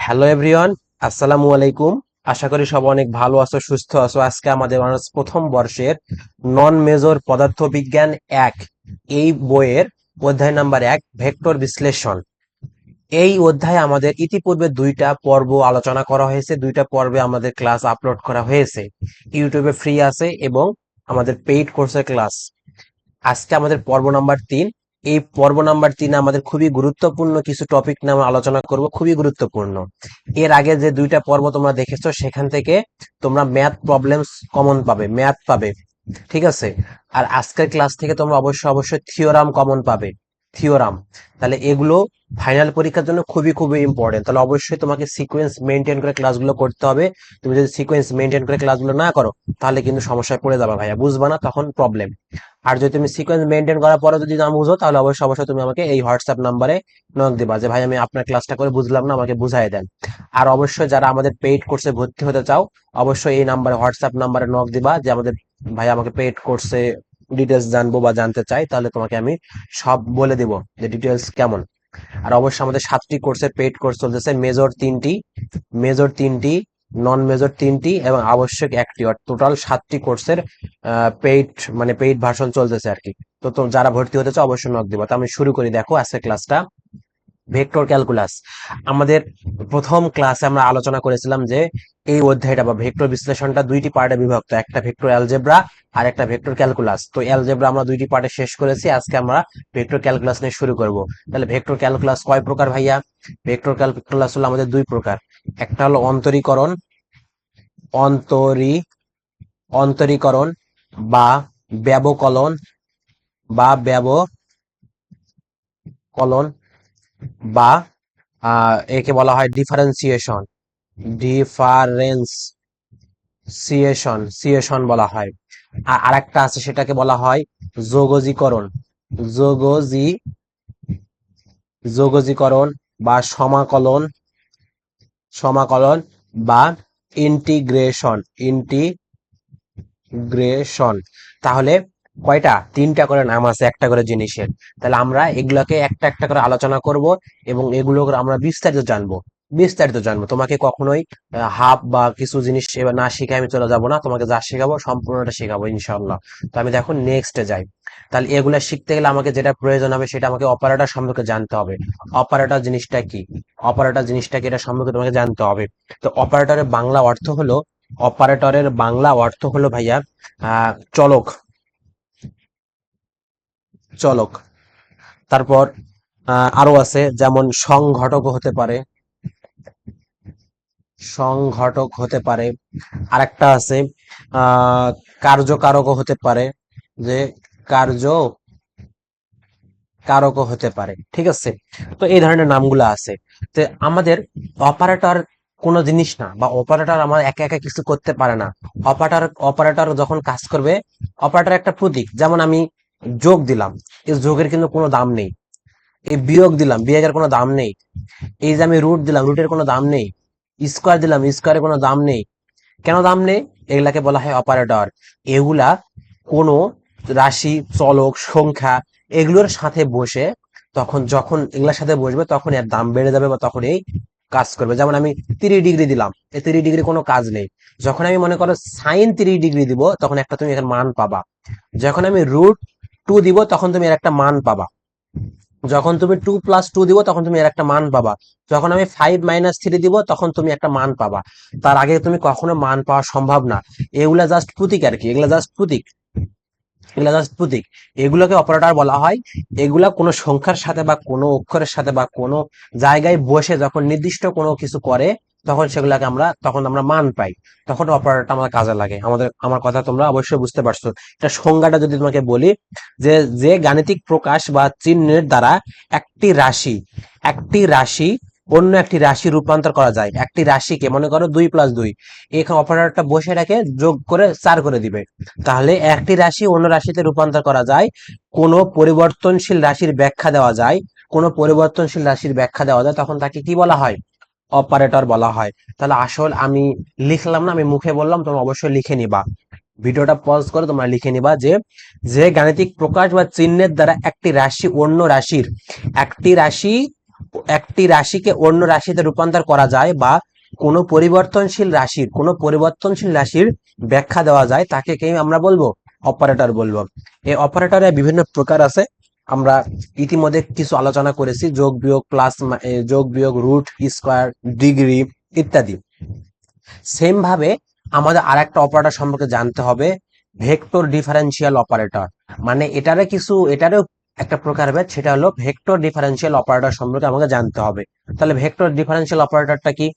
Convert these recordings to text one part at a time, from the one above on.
Hello everyone, আসসালামু আলাইকুম। আশা করি সব অনেক ভালো আছো, সুস্থ আছো। আজকে আমাদের অনার্স প্রথম বর্ষের নন মেজর পদার্থবিজ্ঞান 1 এই বইয়ের অধ্যায় নাম্বার 1 ভেক্টর বিশ্লেষণ। এই অধ্যায়ে আমাদের ইতিপূর্বে দুইটা পর্ব আলোচনা করা হয়েছে, দুইটা পর্বে আমাদের ক্লাস আপলোড করা হয়েছে। ইউটিউবে ফ্রি আছে এবং আমাদের পেইড কোর্সের ক্লাস। আজকে আমাদের পর্ব নাম্বার 3। এই পর্ব নাম্বার 3 আমাদের খুবই গুরুত্বপূর্ণ কিছু টপিক নিয়ে আমরা আলোচনা করব, খুবই গুরুত্বপূর্ণ। এর আগে যে দুইটা পর্ব তোমরা দেখেছো সেখান থেকে তোমরা ম্যাথ প্রবলেমস কমন পাবে, ম্যাথ পাবে, ঠিক আছে। আর আজকের ক্লাস থেকে তোমরা অবশ্যই অবশ্যই থিওরাম কমন পাবে, থিওরাম। তাহলে এগুলো ফাইনাল পরীক্ষার জন্য খুবই খুবই ইম্পর্টেন্ট। তাহলে অবশ্যই তোমাকে সিকোয়েন্স মেনটেন করে ক্লাসগুলো করতে হবে। তুমি যদি সিকোয়েন্স মেনটেন করে ক্লাসগুলো না করো তাহলে কিন্তু সমস্যায় পড়ে যাবে ভাইয়া, বুঝবা না, তখন প্রবলেম। আর যদি তুমি সিকোয়েন্স মেনটেন করার পরে যদি না বুঝো তাহলে অবশ্যই অবশ্যই তুমি আমাকে এই হোয়াটসঅ্যাপ নাম্বারে নক দিবা যে ভাই আমি আপনার ক্লাসটা করে বুঝলাম না, আমাকে বুঝাই দেন। আর অবশ্যই যারা আমাদের পেইড কোর্সে ভর্তি হতে চাও অবশ্যই এই নাম্বারে, হোয়াটসঅ্যাপ নাম্বারে নক দিবা যে আমাদের ভাই আমাকে পেইড কোর্সে ডিটেলস জানবো বা জানতে চাই, তাহলে তোমাকে আমি সব বলে দিব যে ডিটেলস কেমন। আর অবশ্যই আমাদের 7টি কোর্সের পেইড কোর্স চলতেছে, মেজর তিনটি, নন মেজর তিনটি এবং আবশ্যক একটি, টোটাল 7টি কোর্সের পেইড মানে পেইড ভার্সন চলতেছে আর কি। তো যারা ভর্তি হতে চাও অবশ্যই নক দিবা। তো আমি শুরু করি, দেখো আজকের ক্লাসটা। Vector calculus. আমাদের প্রথম ক্লাসে আমরা আলোচনা করেছিলাম যে এই অধ্যায়টা বা ভেক্টর বিশ্লেষণটা দুইটি পার্টে বিভক্ত, একটা ভেক্টর অ্যালজেব্রা আর একটা ভেক্টর ক্যালকুলাস। তো অ্যালজেব্রা আমরা দুইটি পার্টে শেষ করেছি, আজকে আমরা ভেক্টর ক্যালকুলাস নিয়ে শুরু করব। তাহলে ভেক্টর ক্যালকুলাস কয় প্রকার ভাইয়া? ভেক্টর ক্যালকুলাস হলো আমাদের দুই প্রকার। একটা হলো অন্তরীকরণ, অন্তরী অন্তরীকরণ বা ব্যবকলন ব্যবকলন, বা একে বলা হয় ডিফারেন্সিয়েশন, সিয়েশন বলা হয়। আর আরেকটা আছে সেটাকে বলা হয় যোগজীকরণ, যোগজি যোগজীকরণ বা সমাকলন বা ইন্টিগ্রেশন। তাহলে কয়টা? তিনটা করে নাম আছে একটা করে জিনিসের। তাহলে আমরা এগুলোকে একটা একটা করে আলোচনা করব এবং এগুলো আমরা বিস্তারিত জানবো। তোমাকে কখনোই হাফ বা কিছু জিনিস এবার না শিখে আমি চলে যাব না, তোমাকে যা শেখাবো সম্পূর্ণটা শেখাবো ইনশাআল্লাহ। তো আমি দেখো নেক্সটে যাই। তাহলে এগুলা শিখতে গেলে আমাকে যেটা প্রয়োজন হবে সেটা আমাকে অপারেটর সম্পর্কে জানতে হবে। অপারেটর জিনিসটা কি? এটা সম্পর্কে তোমাকে জানতে হবে। তো অপারেটরের বাংলা অর্থ হলো ভাইয়া চলক, চলক। তারপর আরো আছে, যেমন সংঘটক হতে পারে। আরেকটা আছে কার্যকারকও হতে পারে, যে কার্যকারকও হতে পারে, ঠিক আছে। তো এই ধরনের নামগুলো আছে। তো আমাদের অপারেটর কোনো জিনিস না, বা অপারেটর আমার একা একা কিছু করতে পারে না। অপারেটর যখন কাজ করবে, অপারেটর একটা প্রতীক। যেমন আমি যোগ দিলাম, এই যোগের কিন্তু কোনো দাম নেই। এই বিয়োগ দিলাম, বিয়োগের কোনো দাম নেই। এই যে আমি রুট দিলাম, রুটের কোনো দাম নেই। স্কোয়ার দিলাম, স্কোয়ারের কোনো দাম নেই। কেন দাম নেই? এগুলাকে বলা হয় অপারেটর। এগুলা কোনো রাশি, চলক, সংখ্যা এগুলোর সাথে বসে, যখন এগুলোর সাথে বসবে তখন এর দাম বেড়ে যাবে বা তখন এই কাজ করবে। যেমন আমি 30 ডিগ্রি দিলাম, এই 30 ডিগ্রি কোনো কাজ নেই। যখন আমি মনে করো sin 30 ডিগ্রি দিব তখন একটা তুমি এখানে মান পাবা। যখন আমি √2 দিব তখন তুমি এর একটা মান পাবা। যখন তুমি 2+2 দিব তখন তুমি এর একটা মান পাবা। যখন আমি 5-3 দিব তখন তুমি একটা মান পাবা। তার আগে তুমি কখনো মান পাওয়া সম্ভব না। এগুলা জাস্ট প্রতীক আর কি, এগুলা জাস্ট প্রতীক। এগুলোকে অপারেটর বলা হয়। এগুলা কোনো সংখ্যার সাথে বা কোনো অক্ষরের সাথে বা কোনো জায়গায় বসে যখন নির্দিষ্ট কোনো কিছু করে তখন আমরা মান পাই। তখন অপারেটরটা আমাদের কাজে লাগে। আমার কথা তোমরা অবশ্যই বুঝতে পারছো। এটা সংজ্ঞাটা যদি তোমাকে বলি, যে যে গাণিতিক প্রকাশ বা চিহ্নের দ্বারা একটি রাশি অন্য একটি রাশি রূপান্তর করা যায়। একটি রাশিকে মনে করো 2+2, এখানে অপারেটরটা বসে রেখে যোগ করে 4 করে দিবে। তাহলে একটি রাশি অন্য রাশিতে রূপান্তর করা যায়। কোনো পরিবর্তনশীল রাশির ব্যাখ্যা দেওয়া যায় তখন তাকে কি বলা হয়? অপারেটর বলা হয়। তাহলে আসল আমি লিখলাম না, আমি মুখে বললাম, তোমরা অবশ্যই লিখে নিবা। ভিডিওটা পজ করে তোমরা লিখে নিবা যে যে গাণিতিক প্রকাশ বা চিহ্নের দ্বারা একটি রাশি একটি রাশিকে অন্য রাশিতে রূপান্তর করা যায় বা কোনো পরিবর্তনশীল রাশির ব্যাখ্যা দেওয়া যায় তাকে কি আমরা বলবো? অপারেটর বলবো। এই অপারেটরের বিভিন্ন প্রকার আছে, আমরা ইতিমধ্যে কিছু আলোচনা করেছি, যোগ বিয়োগ প্লাস, যোগ বিয়োগ, রুট, স্কোয়ার, ডিগ্রি ইত্যাদি। সেম ভাবে আমাদের আরেকটা অপারেটর সম্পর্কে জানতে হবে, ভেক্টর ডিফারেন্সিয়াল অপারেটর। মানে এটারও একটা প্রকারভেদ, সেটা হলো ভেক্টর ডিফারেন্সিয়াল অপারেটর সম্পর্কে আমাকে জানতে হবে। তাহলে ভেক্টর ডিফারেন্সিয়াল অপারেটরটা কি?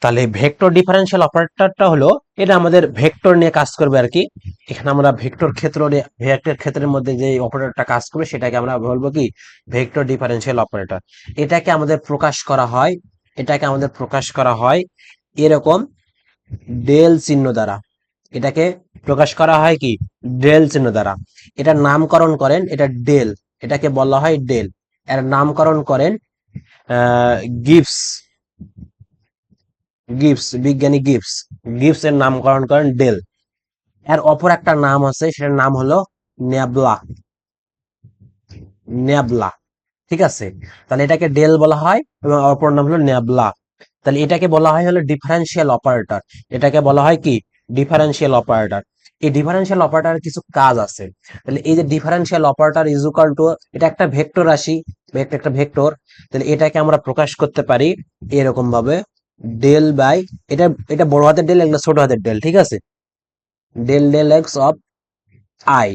তাহলে ভেক্টর ডিফারেন্সিয়াল অপারেটরটা হলো, এটা আমাদের ভেক্টর নিয়ে কাজ করবে আর কি। এখানে আমরা ভেক্টর ক্ষেত্রের মধ্যে যে অপারেটরটা কাজ করবে সেটাকে আমরা বলবো কি? Vector differential operator. এটাকে আমাদের প্রকাশ করা হয় এরকম ডেল চিহ্ন দ্বারা। এটাকে প্রকাশ করা হয় কি? ডেল চিহ্ন দ্বারা। এটার নামকরণ করেন, এটা ডেল, এটাকে বলা হয় ডেল। এর নামকরণ করেন গিবস। বিজ্ঞানী গিবস এর নামকরণ করেন ডেল। এর অপর একটা নাম আছে, সেটার নাম হলো নেবলা। নেবলা, ঠিক আছে? তাহলে এটাকে ডেল বলা হয় এবং অপর নাম হলো নেবলা। তাহলে এটাকে বলা হয় হলো ডিফারেন্সিয়াল অপারেটর। এটাকে বলা হয় কি? Differential operator. এই ডিফারেন্সিয়াল অপারেটরের কিছু কাজ আছে। তাহলে এই যে differential operator is equal two, এটা একটা ভেক্টর রাশি, একটা ভেক্টর। তাহলে এটাকে আমরা প্রকাশ করতে পারি এরকম ভাবে, ডেল বাই, এটা এটা বড় হাতের ডেল, এগুলো ছোট হাতের ডেল, ঠিক আছে? Del del x of i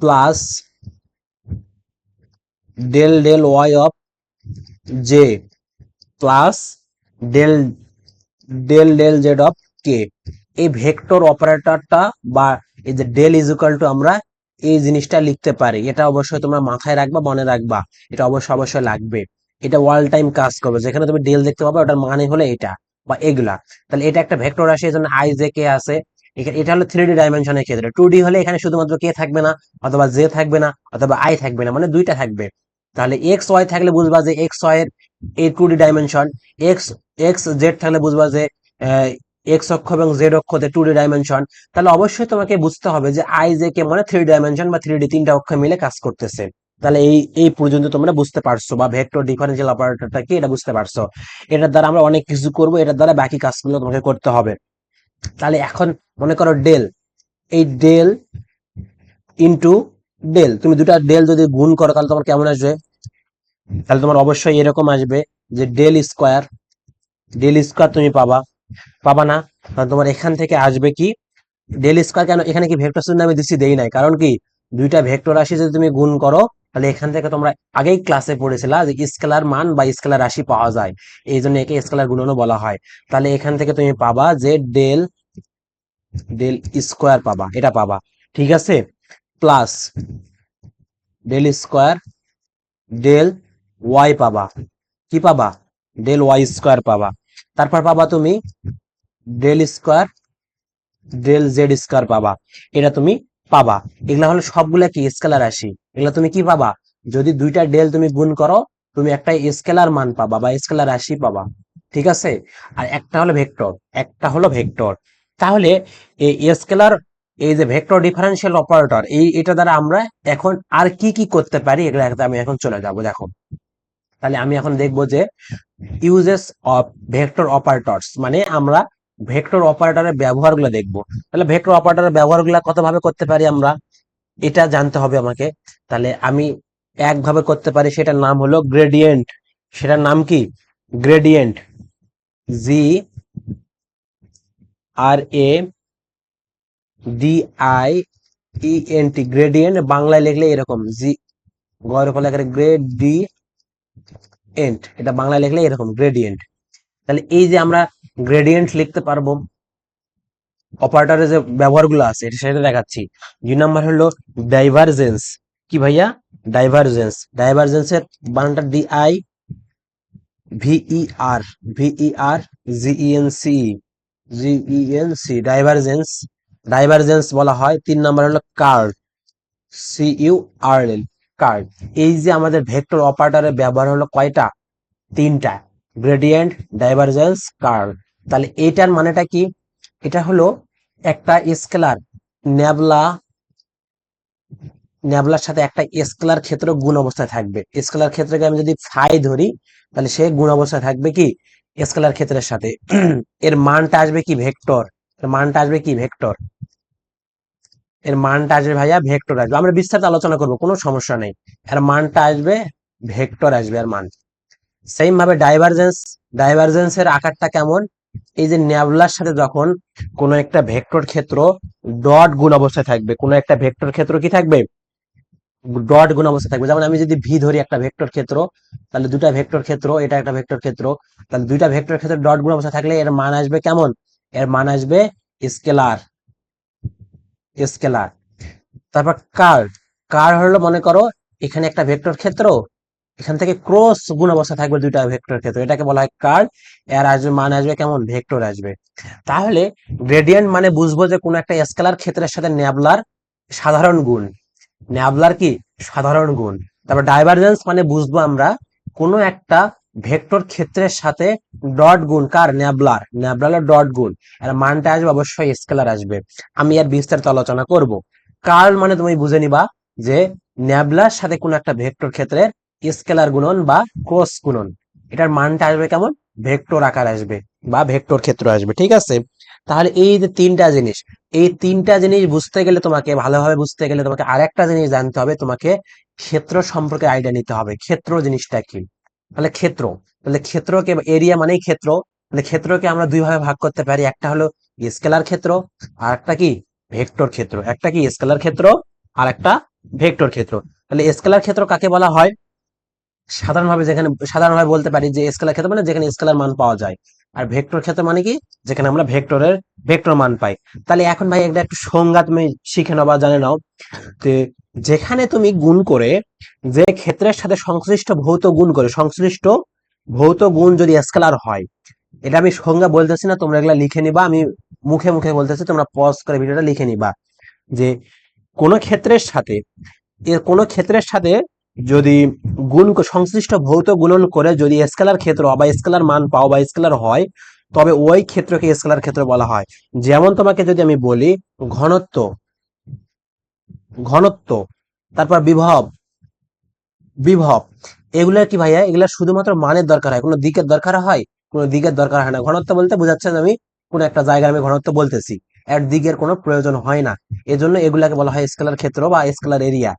plus del del y of j plus del del del Z of k. এই ভেক্টর অপারেটরটা বা এই যে ডেল ইজ ইকুয়াল টু, আমরা এই জিনিসটা লিখতে পারি। এটা অবশ্যই তোমরা মাথায় রাখবা, মনে রাখবা, এটা অবশ্যই লাগবে। এটা অল টাইম কাজ করবে। যেখানে তুমি ডেল দেখতে পাবে ওটার মানে হলো এটা বা এগুলা। তাহলে এটা একটা ভেক্টর রাশি, এজন্য আই জে কে আছে। এখানে এটা হলো 3D ডাইমেনশনের ক্ষেত্রে। 2D হলে এখানে শুধুমাত্র কে থাকবে না, অথবা জে থাকবে না, অথবা আই থাকবে না, মানে দুইটা থাকবে। তাহলে এক্স ওয়াই থাকলে বুঝবা যে এক্স ওয়াই এর এই 2D dimension. X x Z থাকলে বুঝবা যে এক্স অক্ষ এবং জেড অক্ষতে 2D ডাইমেনশন। তাহলে অবশ্যই তোমাকে বুঝতে হবে যে আই জে কে মানে 3D ডাইমেনশন বা 3D, তিনটা অক্ষ মিলে কাজ করতেছে। তাহলে এই এই পর্যন্ত তোমরা বুঝতে পারছো, বা ভেক্টর ডিফারেন্সিয়াল অপারেটরটা কি এটা বুঝতে পারছো। এটার দ্বারা আমরা অনেক কিছু করব, এটার দ্বারা বাকি কাজগুলো তোমাকে করতে হবে। তাহলে এখন মনে করো ডেল, এই ডেল ইনটু ডেল, তুমি দুটা ডেল যদি গুণ করো তাহলে তোমার কেমন আসবে? তাহলে তোমার অবশ্যই এরকম আসবে যে ডেল স্কোয়ার তুমি পাবা, পাবা না? কারণ তোমার এখান থেকে আসবে কি? Del square. কেন এখানে কি ভেক্টর চিহ্ন আমি দিচ্ছি? দেই নাই, কারণ কি? দুইটা ভেক্টর রাশি যদি তুমি গুণ করো, তাহলে এখান থেকে তোমরা আগেই ক্লাসে পড়েছিলা যে স্কেলার মান বা স্কেলার রাশি পাওয়া যায়, এই জন্য একে স্কেলার গুণনও বলা হয়। তাহলে এখান থেকে তুমি পাবা যে ডেল ডেল স্কোয়ার পাবা, এটা পাবা, ঠিক আছে? Plus del square del Y পাবা। কি পাবা? ডেল ওয়াই স্কোয়ার পাবা। তারপর পাবা তুমি del square del Z square পাবা। এটা তুমি পাবা। এগুলা হলো সবগুলা কি? স্কেলার রাশি। এগুলা তুমি কি পাবা? যদি দুইটা ডেল তুমি গুণ করো, তুমি একটা স্কেলার মান পাবা বা স্কেলার রাশি পাবা, ঠিক আছে? আর একটা হলো ভেক্টর। তাহলে এই স্কেলার, এই যে ভেক্টর ডিফারেন্সিয়াল অপারেটর, এটা দ্বারা আমরা এখন আর কি কি করতে পারি, এগুলো আমি এখন চলে যাব, দেখো। তাহলে আমি এখন দেখবো যে ইউজেস অফ ভেক্টর অপারেটরস, মানে আমরা ভেক্টর অপারেটরের ব্যবহারগুলো দেখবো। তাহলে ভেক্টর অপারেটরের ব্যবহারগুলো কতভাবে করতে পারি আমরা, এটা জানতে হবে আমাকে। তাহলে আমি একভাবে করতে পারি, সেটার নাম হলো গ্রেডিয়েন্ট। সেটার নাম কি? Gradient. G R A D I E N T, gradient. বাংলায় লিখলে এরকম, জি গয়ের ফলে গ্রেডিয়েন্ট, এটা বাংলায় লিখলে এরকম গ্রেডিয়েন্ট। তাহলে এই যে আমরা গ্রেডিয়েন্ট লিখতে পারবো, অপারেটরের যে ব্যবহারগুলো আছে সেটা দেখাচ্ছি। 2 নাম্বার হলো ডাইভারজেন্স। কি ভাইয়া? ডাইভারজেন্স। ডাইভারজেন্সের বানানটা ভিই আর, ভিই আর জিইএন সি, ডাইভারজেন্স। ডাইভারজেন্স বলা হয়। 3 নাম্বার হলো কার্ল, CURL, কার্ল। এই যে আমাদের ভেক্টর অপারেটরের ব্যবহার হলো কয়টা? 3টা, গ্রেডিয়েন্ট, ডাইভারজেন্স, কার্ল। তাহলে এইটার মানেটা কি? এটা হলো একটা স্কেলার, নেবলা ন্যাবলার সাথে একটা স্কেলার ক্ষেত্র গুণ অবস্থায় থাকবে। স্কেলার ক্ষেত্রকে আমি যদি ফাই ধরি, তাহলে সে গুণ অবস্থায় থাকবে কি স্কেলার ক্ষেত্রের সাথে। এর মানটা আসবে কি ভেক্টর, এর মানটা আসবে কি ভেক্টর, এর মানটা আসবে ভাইয়া ভেক্টর আসবে। আমরা বিস্তারিত আলোচনা করবো, কোনো সমস্যা নেই। এর মানটা আসবে ভেক্টর আসবে এর মান। সেম ভাবে ডাইভারজেন্স, ডাইভারজেন্সের আকারটা কেমন, এই যে ন্যাবলার সাথে যখন কোনো একটা ভেক্টর ক্ষেত্র ডট গুণ অবস্থায় থাকবে, কোনো একটা ভেক্টর ক্ষেত্র কি থাকবে ডট গুণ অবস্থায় থাকবে। যেমন আমি যদি ভি ধরি একটা ভেক্টর ক্ষেত্র, তাহলে দুটা ভেক্টর ক্ষেত্র, এটা একটা ভেক্টর ক্ষেত্র, তাহলে দুইটা ভেক্টর ক্ষেত্র ডট গুণ অবস্থায় থাকলে এর মান আসবে কেমন, এর মান আসবে স্কেলার, স্কেলার। তারপর কার, কার হলো মনে করো এখানে একটা ভেক্টর ক্ষেত্র, এখান থেকে ক্রস গুণ অবস্থা থাকবে দুইটা ভেক্টর ক্ষেত্র, এটাকে বলা হয় কার। এর আসবে মান আসবে কেমন ভেক্টর আসবে। তাহলে গ্রেডিয়েন্ট মানে বুঝবো যে কোনো একটা স্কেলার ক্ষেত্রের সাথে ন্যাবলার সাধারণ গুণ, ন্যাবলার কি সাধারণ গুণ। তারপর ডাইভারজেন্স মানে বুঝবো আমরা কোনো একটা ভেক্টর ক্ষেত্রের সাথে ডট গুণ, কার ন্যাবলার, ন্যাবলার ডট গুণ, এর মানটা আসবে অবশ্যই স্কেলার আসবে। আমি এর বিস্তারিত আলোচনা করব। কার্ল মানে তুমি বুঝে নিবা যে ন্যাবলার সাথে কোনো একটা ভেক্টর ক্ষেত্রের স্কেলার গুণন বা ক্রস গুণন, এটার মানটা আসবে কেমন ভেক্টর আকার আসবে বা ভেক্টর ক্ষেত্র আসবে, ঠিক আছে। তাহলে এই যে তিনটা জিনিস, এই তিনটা জিনিস বুঝতে গেলে, তোমাকে ভালোভাবে বুঝতে গেলে তোমাকে আরেকটা জিনিস জানতে হবে, তোমাকে ক্ষেত্র সম্পর্কে আইডিয়া নিতে হবে। ক্ষেত্র জিনিসটা কি, তাহলে ক্ষেত্র, তাহলে ক্ষেত্রকে এরিয়া মানেই ক্ষেত্র, তাহলে ক্ষেত্রকে আমরা দুই ভাবে ভাগ করতে পারি, একটা হলো স্কেলার ক্ষেত্র আর একটা কি ভেক্টর ক্ষেত্র, একটা কি স্কেলার ক্ষেত্র আর একটা ভেক্টর ক্ষেত্র। তাহলে স্কেলার ক্ষেত্র কাকে বলা হয়, সাধারণভাবে যেখানে সাধারণভাবে বলতে পারি যে স্কেলার ক্ষেত্র মানে যেখানে স্কেলার মান পাওয়া যায়, আর ভেক্টর ক্ষেত্র মানে কি যেখানে আমরা ভেক্টরের ভেক্টর মান পাই। তাহলে এখন ভাই একটা একটু সংজ্ঞা তুমি শিখে নাও বা জানে নাও, যে যেখানে তুমি গুণ করে, যে ক্ষেত্রের সাথে সংশ্লিষ্ট ভৌত গুণ করে, সংশ্লিষ্ট ভৌত গুণ যদি স্কেলার হয়, এটা আমি সংজ্ঞা বলতেছি না, তোমরা এগুলা লিখে নিবা, আমি মুখে মুখে বলতেছি, তোমরা পজ করে ভিডিওটা লিখে নিবা। যে কোন ক্ষেত্রের সাথে, এর কোন ক্ষেত্রের সাথে যদি গুণ সংশ্লিষ্ট ভৌত গুণন করে যদি স্কেলার ক্ষেত্র বা স্কেলার মান পাও বা স্কেলার হয়, তবে ওই ক্ষেত্রকে স্কেলার ক্ষেত্র বলা হয়। যেমন তোমাকে যদি আমি বলি ঘনত্ব, ঘনত্ব, তারপর বিভব, বিভব, এগুলা কি ভাইয়া, এগুলা শুধুমাত্র মানের দরকার হয়, কোনো দিকের দরকার হয়, কোনো দিকের দরকার হয় না। ঘনত্ব বলতে বোঝাচ্ছে যে আমি কোন একটা জায়গায় আমি ঘনত্ব বলতেছি, এর দিকের কোনো প্রয়োজন হয় না, এজন্য এগুলাকে বলা হয় স্কেলার ক্ষেত্র বা স্কেলার এরিয়া।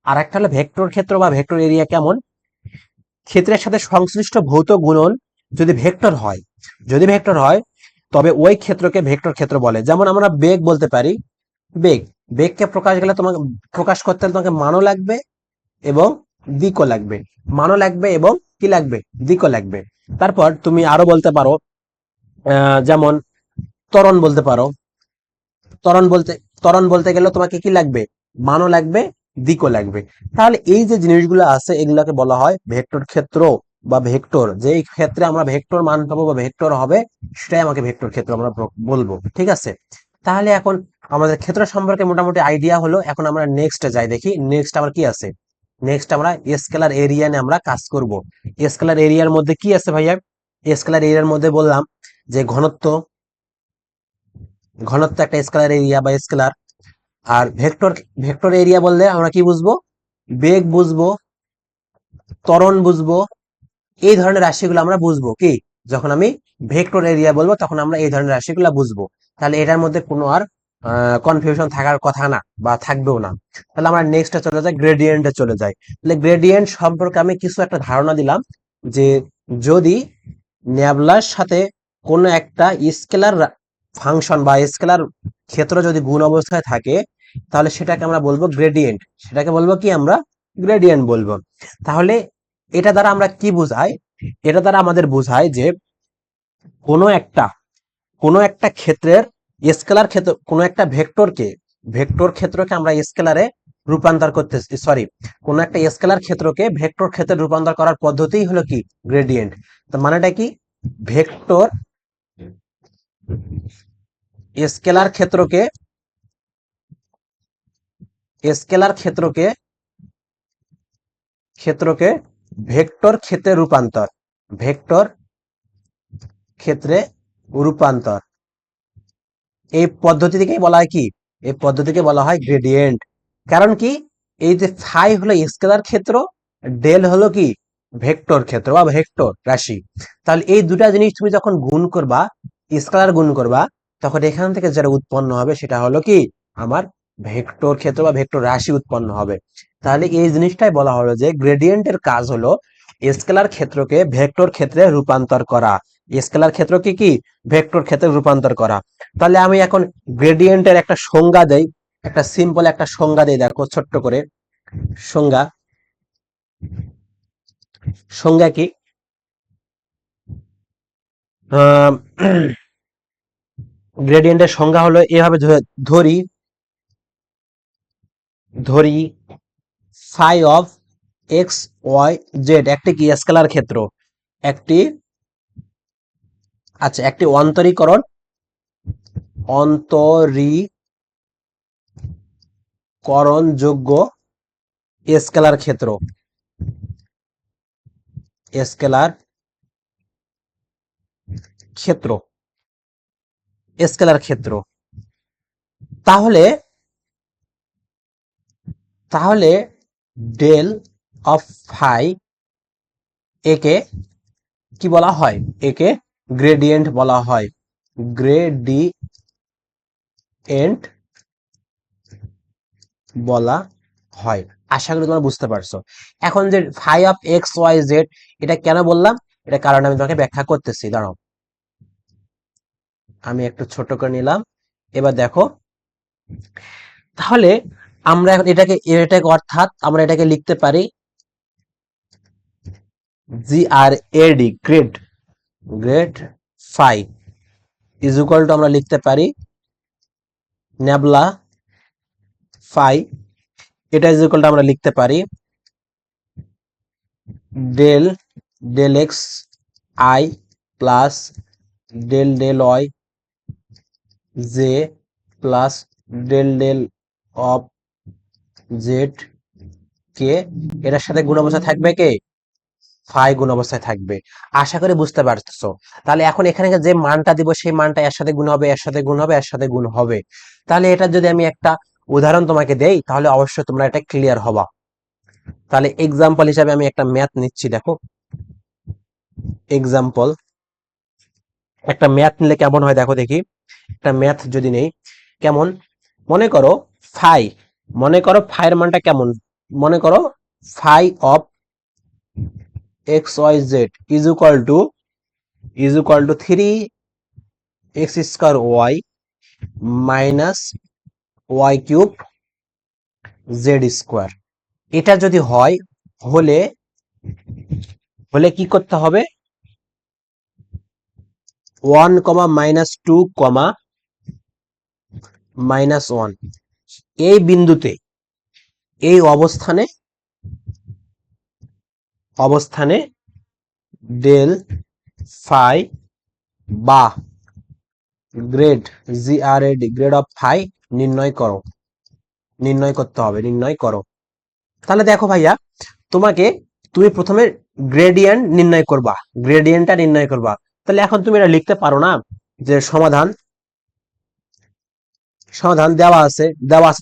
আর একটা হলো ভেক্টর ক্ষেত্র বা ভেক্টর এরিয়া কেমন, ক্ষেত্রের সাথে সংশ্লিষ্ট ভৌত গুণন যদি ভেক্টর হয়, যদি ভেক্টর হয় তবে ওই ক্ষেত্রকে ভেক্টর ক্ষেত্র বলে। যেমন আমরা বেগ বলতে পারি, বেগ, বেগকে প্রকাশ গেলে তোমাকে প্রকাশ করতে হলে তোমাকে মানও লাগবে এবং দিকও লাগবে, মানও লাগবে এবং কি লাগবে দিকও লাগবে। তারপর তুমি আরো বলতে পারো যেমন ত্বরণ বলতে পারো, ত্বরণ বলতে, ত্বরণ বলতে গেলে তোমাকে কি লাগবে মানও লাগবে দিকও লাগবে। তাহলে এই যে জিনিসগুলো আছে এগুলাকে বলা হয় ভেক্টর ক্ষেত্র বা ভেক্টর, যে এই ক্ষেত্রে আমরা ভেক্টর মান পাবো বা ভেক্টর হবে, সেটাই আমাকে ভেক্টর ক্ষেত্র আমরা বলবো, ঠিক আছে। তাহলে এখন আমাদের ক্ষেত্র সম্পর্কে মোটামুটি আইডিয়া হলো, এখন আমরা নেক্সটে যাই, দেখি নেক্সট আবার কি আছে। নেক্সট আমরা স্কেলার এরিয়া নিয়ে আমরা কাজ করব। স্কেলার এরিয়ার মধ্যে কি আছে ভাইয়া, স্কেলার এরিয়ার মধ্যে বললাম যে ঘনত্ব, ঘনত্ব একটা স্কেলার এরিয়া বা স্কেলার। আর ভেক্টর, ভেক্টর এরিয়া বললে আমরা কি বুঝবো, বেগ বুঝবো, ত্বরণ বুঝবো, এই ধরনের রাশিগুলো আমরা বুঝবো কি যখন আমি ভেক্টর এরিয়া বলবো, তখন আমরা এই ধরনের রাশিগুলো বুঝবো। তাহলে এটার মধ্যে কোনো আর কনফিউশন থাকার কথা না বা থাকবেও না। তাহলে আমরা নেক্সটে চলে যাই, গ্রেডিয়েন্টে চলে যাই। তাহলে গ্রেডিয়েন্ট সম্পর্কে আমি কিছু একটা ধারণা দিলাম, যে যদি ন্যাবলার সাথে কোনো একটা স্কেলার ফাংশন বা স্কেলার ক্ষেত্র যদি গুণ অবস্থায় থাকে, তাহলে সেটাকে আমরা বলবো গ্রেডিয়েন্ট, সেটাকে বলবো কি আমরা গ্রেডিয়েন্ট বলবো। তাহলে এটা দ্বারা আমরা কি বোঝাই, এটা দ্বারা আমাদের বোঝায় যে কোনো একটা, কোনো একটা ক্ষেত্রের স্কেলার ক্ষেত্র, কোনো একটা ভেক্টরকে, ভেক্টর ক্ষেত্রকে আমরা স্কেলারে রূপান্তর করতে, সরি, কোনো একটা স্কেলার ক্ষেত্রকে ভেক্টর ক্ষেত্রে রূপান্তর করার পদ্ধতিই হলো কি গ্রেডিয়েন্ট। তো মানেটা কি, ভেক্টর স্কেলার ক্ষেত্রকে, স্কেলার ক্ষেত্রকে, ক্ষেত্রকে ভেক্টর ক্ষেত্রে রূপান্তর, ভেক্টর ক্ষেত্রে রূপান্তর, এই পদ্ধতিকে বলা হয় কি, এই পদ্ধতিকে বলা হয় গ্রেডিয়েন্ট। কারণ কি, এই যে ফাই হলো স্কেলার ক্ষেত্র, ডেল হলো কি ভেক্টর ক্ষেত্র বা ভেক্টর রাশি। তাহলে এই দুটা জিনিস তুমি যখন গুণ করবা, স্কেলার গুণ করবা, তখন এখান থেকে যেটা উৎপন্ন হবে সেটা হলো কি আমার ভেক্টর ক্ষেত্র বা ভেক্টর রাশি উৎপন্ন হবে। তাহলে এই জিনিসটাই বলা হলো যে গ্রেডিয়েন্টের কাজ হলো স্কেলার ক্ষেত্রকে ভেক্টর ক্ষেত্রে রূপান্তর করা। স্কেলার ক্ষেত্রকে কি ভেক্টর ক্ষেত্রে রূপান্তর করা। তাহলে আমি এখন গ্রেডিয়েন্টের একটা সংজ্ঞা দেই, একটা সিম্পল একটা সংজ্ঞা দেই, দেখো ছোট্ট করে সংজ্ঞা। সংজ্ঞা কি, গ্রেডিয়েন্টের সংজ্ঞা হলো এভাবে ধরি ধরি phi of X Y Z একটি কি স্কেলার ক্ষেত্র, একটি, আচ্ছা একটি অন্তরীকরণযোগ্য স্কেলার ক্ষেত্র, স্কেলার ক্ষেত্র, স্কেলার ক্ষেত্র। তাহলে তাহলে ডেল অফ ফাই একে কি বলা হয়, একে গ্রেডিয়েন্ট বলা হয়, গ্রেডিয়েন্ট বলা হয়। আশা করি তোমরা বুঝতে পারছো। এখন যে phi of X Y Z, এটা কেন বললাম, এটা কারণ আমি তোমাকে ব্যাখ্যা করতেছি, দাঁড়াও আমি একটু ছোট করে নিলাম। এবার দেখো, তাহলে আমরা এখন এটাকে অর্থাৎ আমরা এটাকে লিখতে পারি G R A D, grad grad phi is equal to আমরা লিখতে পারি ন্যাবলা ফাই, এটা ইজ ইকুয়াল টু আমরা লিখতে পারি del del x i plus del del y j plus del del of z k, এটার সাথে গুণ অবস্থায় থাকবে কে, ফাই গুণ অবস্থায় থাকবে। আশা করি বুঝতে পারছো। তাহলে এখন এখানে যে মানটা দিব সেই মানটা এর সাথে গুণ হবে, এর সাথে গুণ হবে, এর সাথে গুণ হবে। তাহলে এটা যদি আমি একটা উদাহরণ তোমাকে দেই তাহলে অবশ্যই তোমরা এটা ক্লিয়ার হবা। তাহলে এক্সাম্পল হিসাবে আমি একটা ম্যাথ নিচ্ছি, দেখো এক্সাম্পল, একটা ম্যাথ নিলে কেমন হয় দেখো দেখি। একটা ম্যাথ যদি নেই, কেমন, মনে করো ফাই, মনে করো ফাইয়ের মানটা কেমন, মনে করো phi of X Y Z is equal to 3x² minus Y cube Z square. এটা যদি হয়, হলে হলে কি করতে হবে, 1, -2, -1 এই বিন্দুতে, এই অবস্থানে অবস্থানে ডেল ফাই বা গ্রেড জিআরএডি গ্রেড অফ ফাই নির্ণয় করো, নির্ণয় করতে হবে, নির্ণয় করো। তাহলে দেখো ভাইয়া, তোমাকে, তুমি প্রথমে গ্রেডিয়েন্ট নির্ণয় করবা, গ্রেডিয়েন্টটা নির্ণয় করবা। তাহলে এখন তুমি এটা লিখতে পারো না যে সমাধান, সমাধান দেওয়া আছে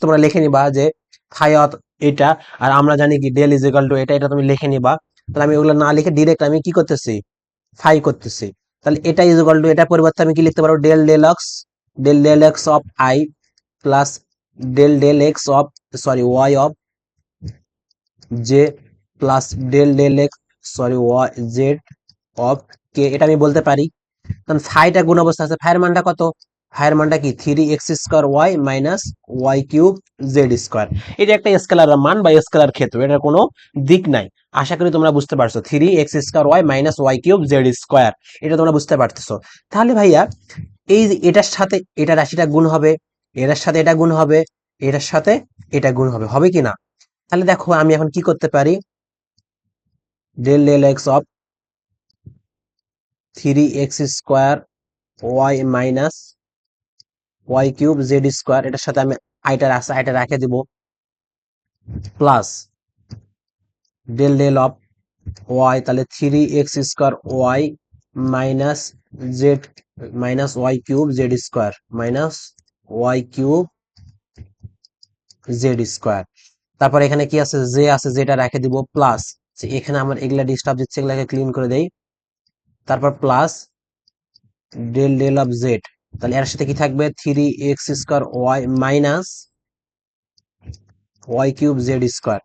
তোমরা লিখে নিবা যে ফাই এটা, আর আমরা জানি কি ডেল ইজ ইকুয়াল টু এটা, এটা তুমি লিখে নিবা। তাহলে আমি ওগুলো না লিখে ডিরেক্ট আমি কি করতেছি, ফাই করতেছি। তাহলে এটা ইজ ইকুয়াল টু, এটা পরিবর্তে আমি কি লিখতে পারবো, del del x of i plus del del x of, sorry y of j plus del del x, sorry y z of k, এটা আমি বলতে পারি। কারণ ফাইটা গুণ অবস্থা আছে, ফাইয়ের মানটা কত, ফাইয়ের মানটা কি 3x² minus Y cube Z square. এটা একটা স্কেলার মান বা স্কেলার ক্ষেত্র, এটার কোনো দিক নাই। আশা করি তোমরা বুঝতে পারছো, 3x² minus Y cube Z square, এটা তোমরা বুঝতে পারতেছো। তাহলে ভাইয়া এই যে এটার সাথে এটা রাশিটা গুণ হবে, এটার সাথে এটা গুণ হবে, এটার সাথে এটা গুণ হবে, হবে কি না? তাহলে দেখো আমি এখন কি করতে পারি, del del x of 3x² Y minus Y cube Z square, এটার সাথে আমি আইটা আছে আইটা রেখে দিব, plus del del of Y, তাহলে 3x² Y minus Z minus Y cube Z square minus Y cube Z square. তারপর এখানে কি আছে, যে আছে যেটা রেখে দিব, প্লাস এখানে আমার এগুলা ডিস্টার্ব দিচ্ছে, এগুলাকে ক্লিন করে দেই। তারপর plus del del of Z, তাহলে এর সাথে কি থাকবে, 3x² Y minus Y cube Z square,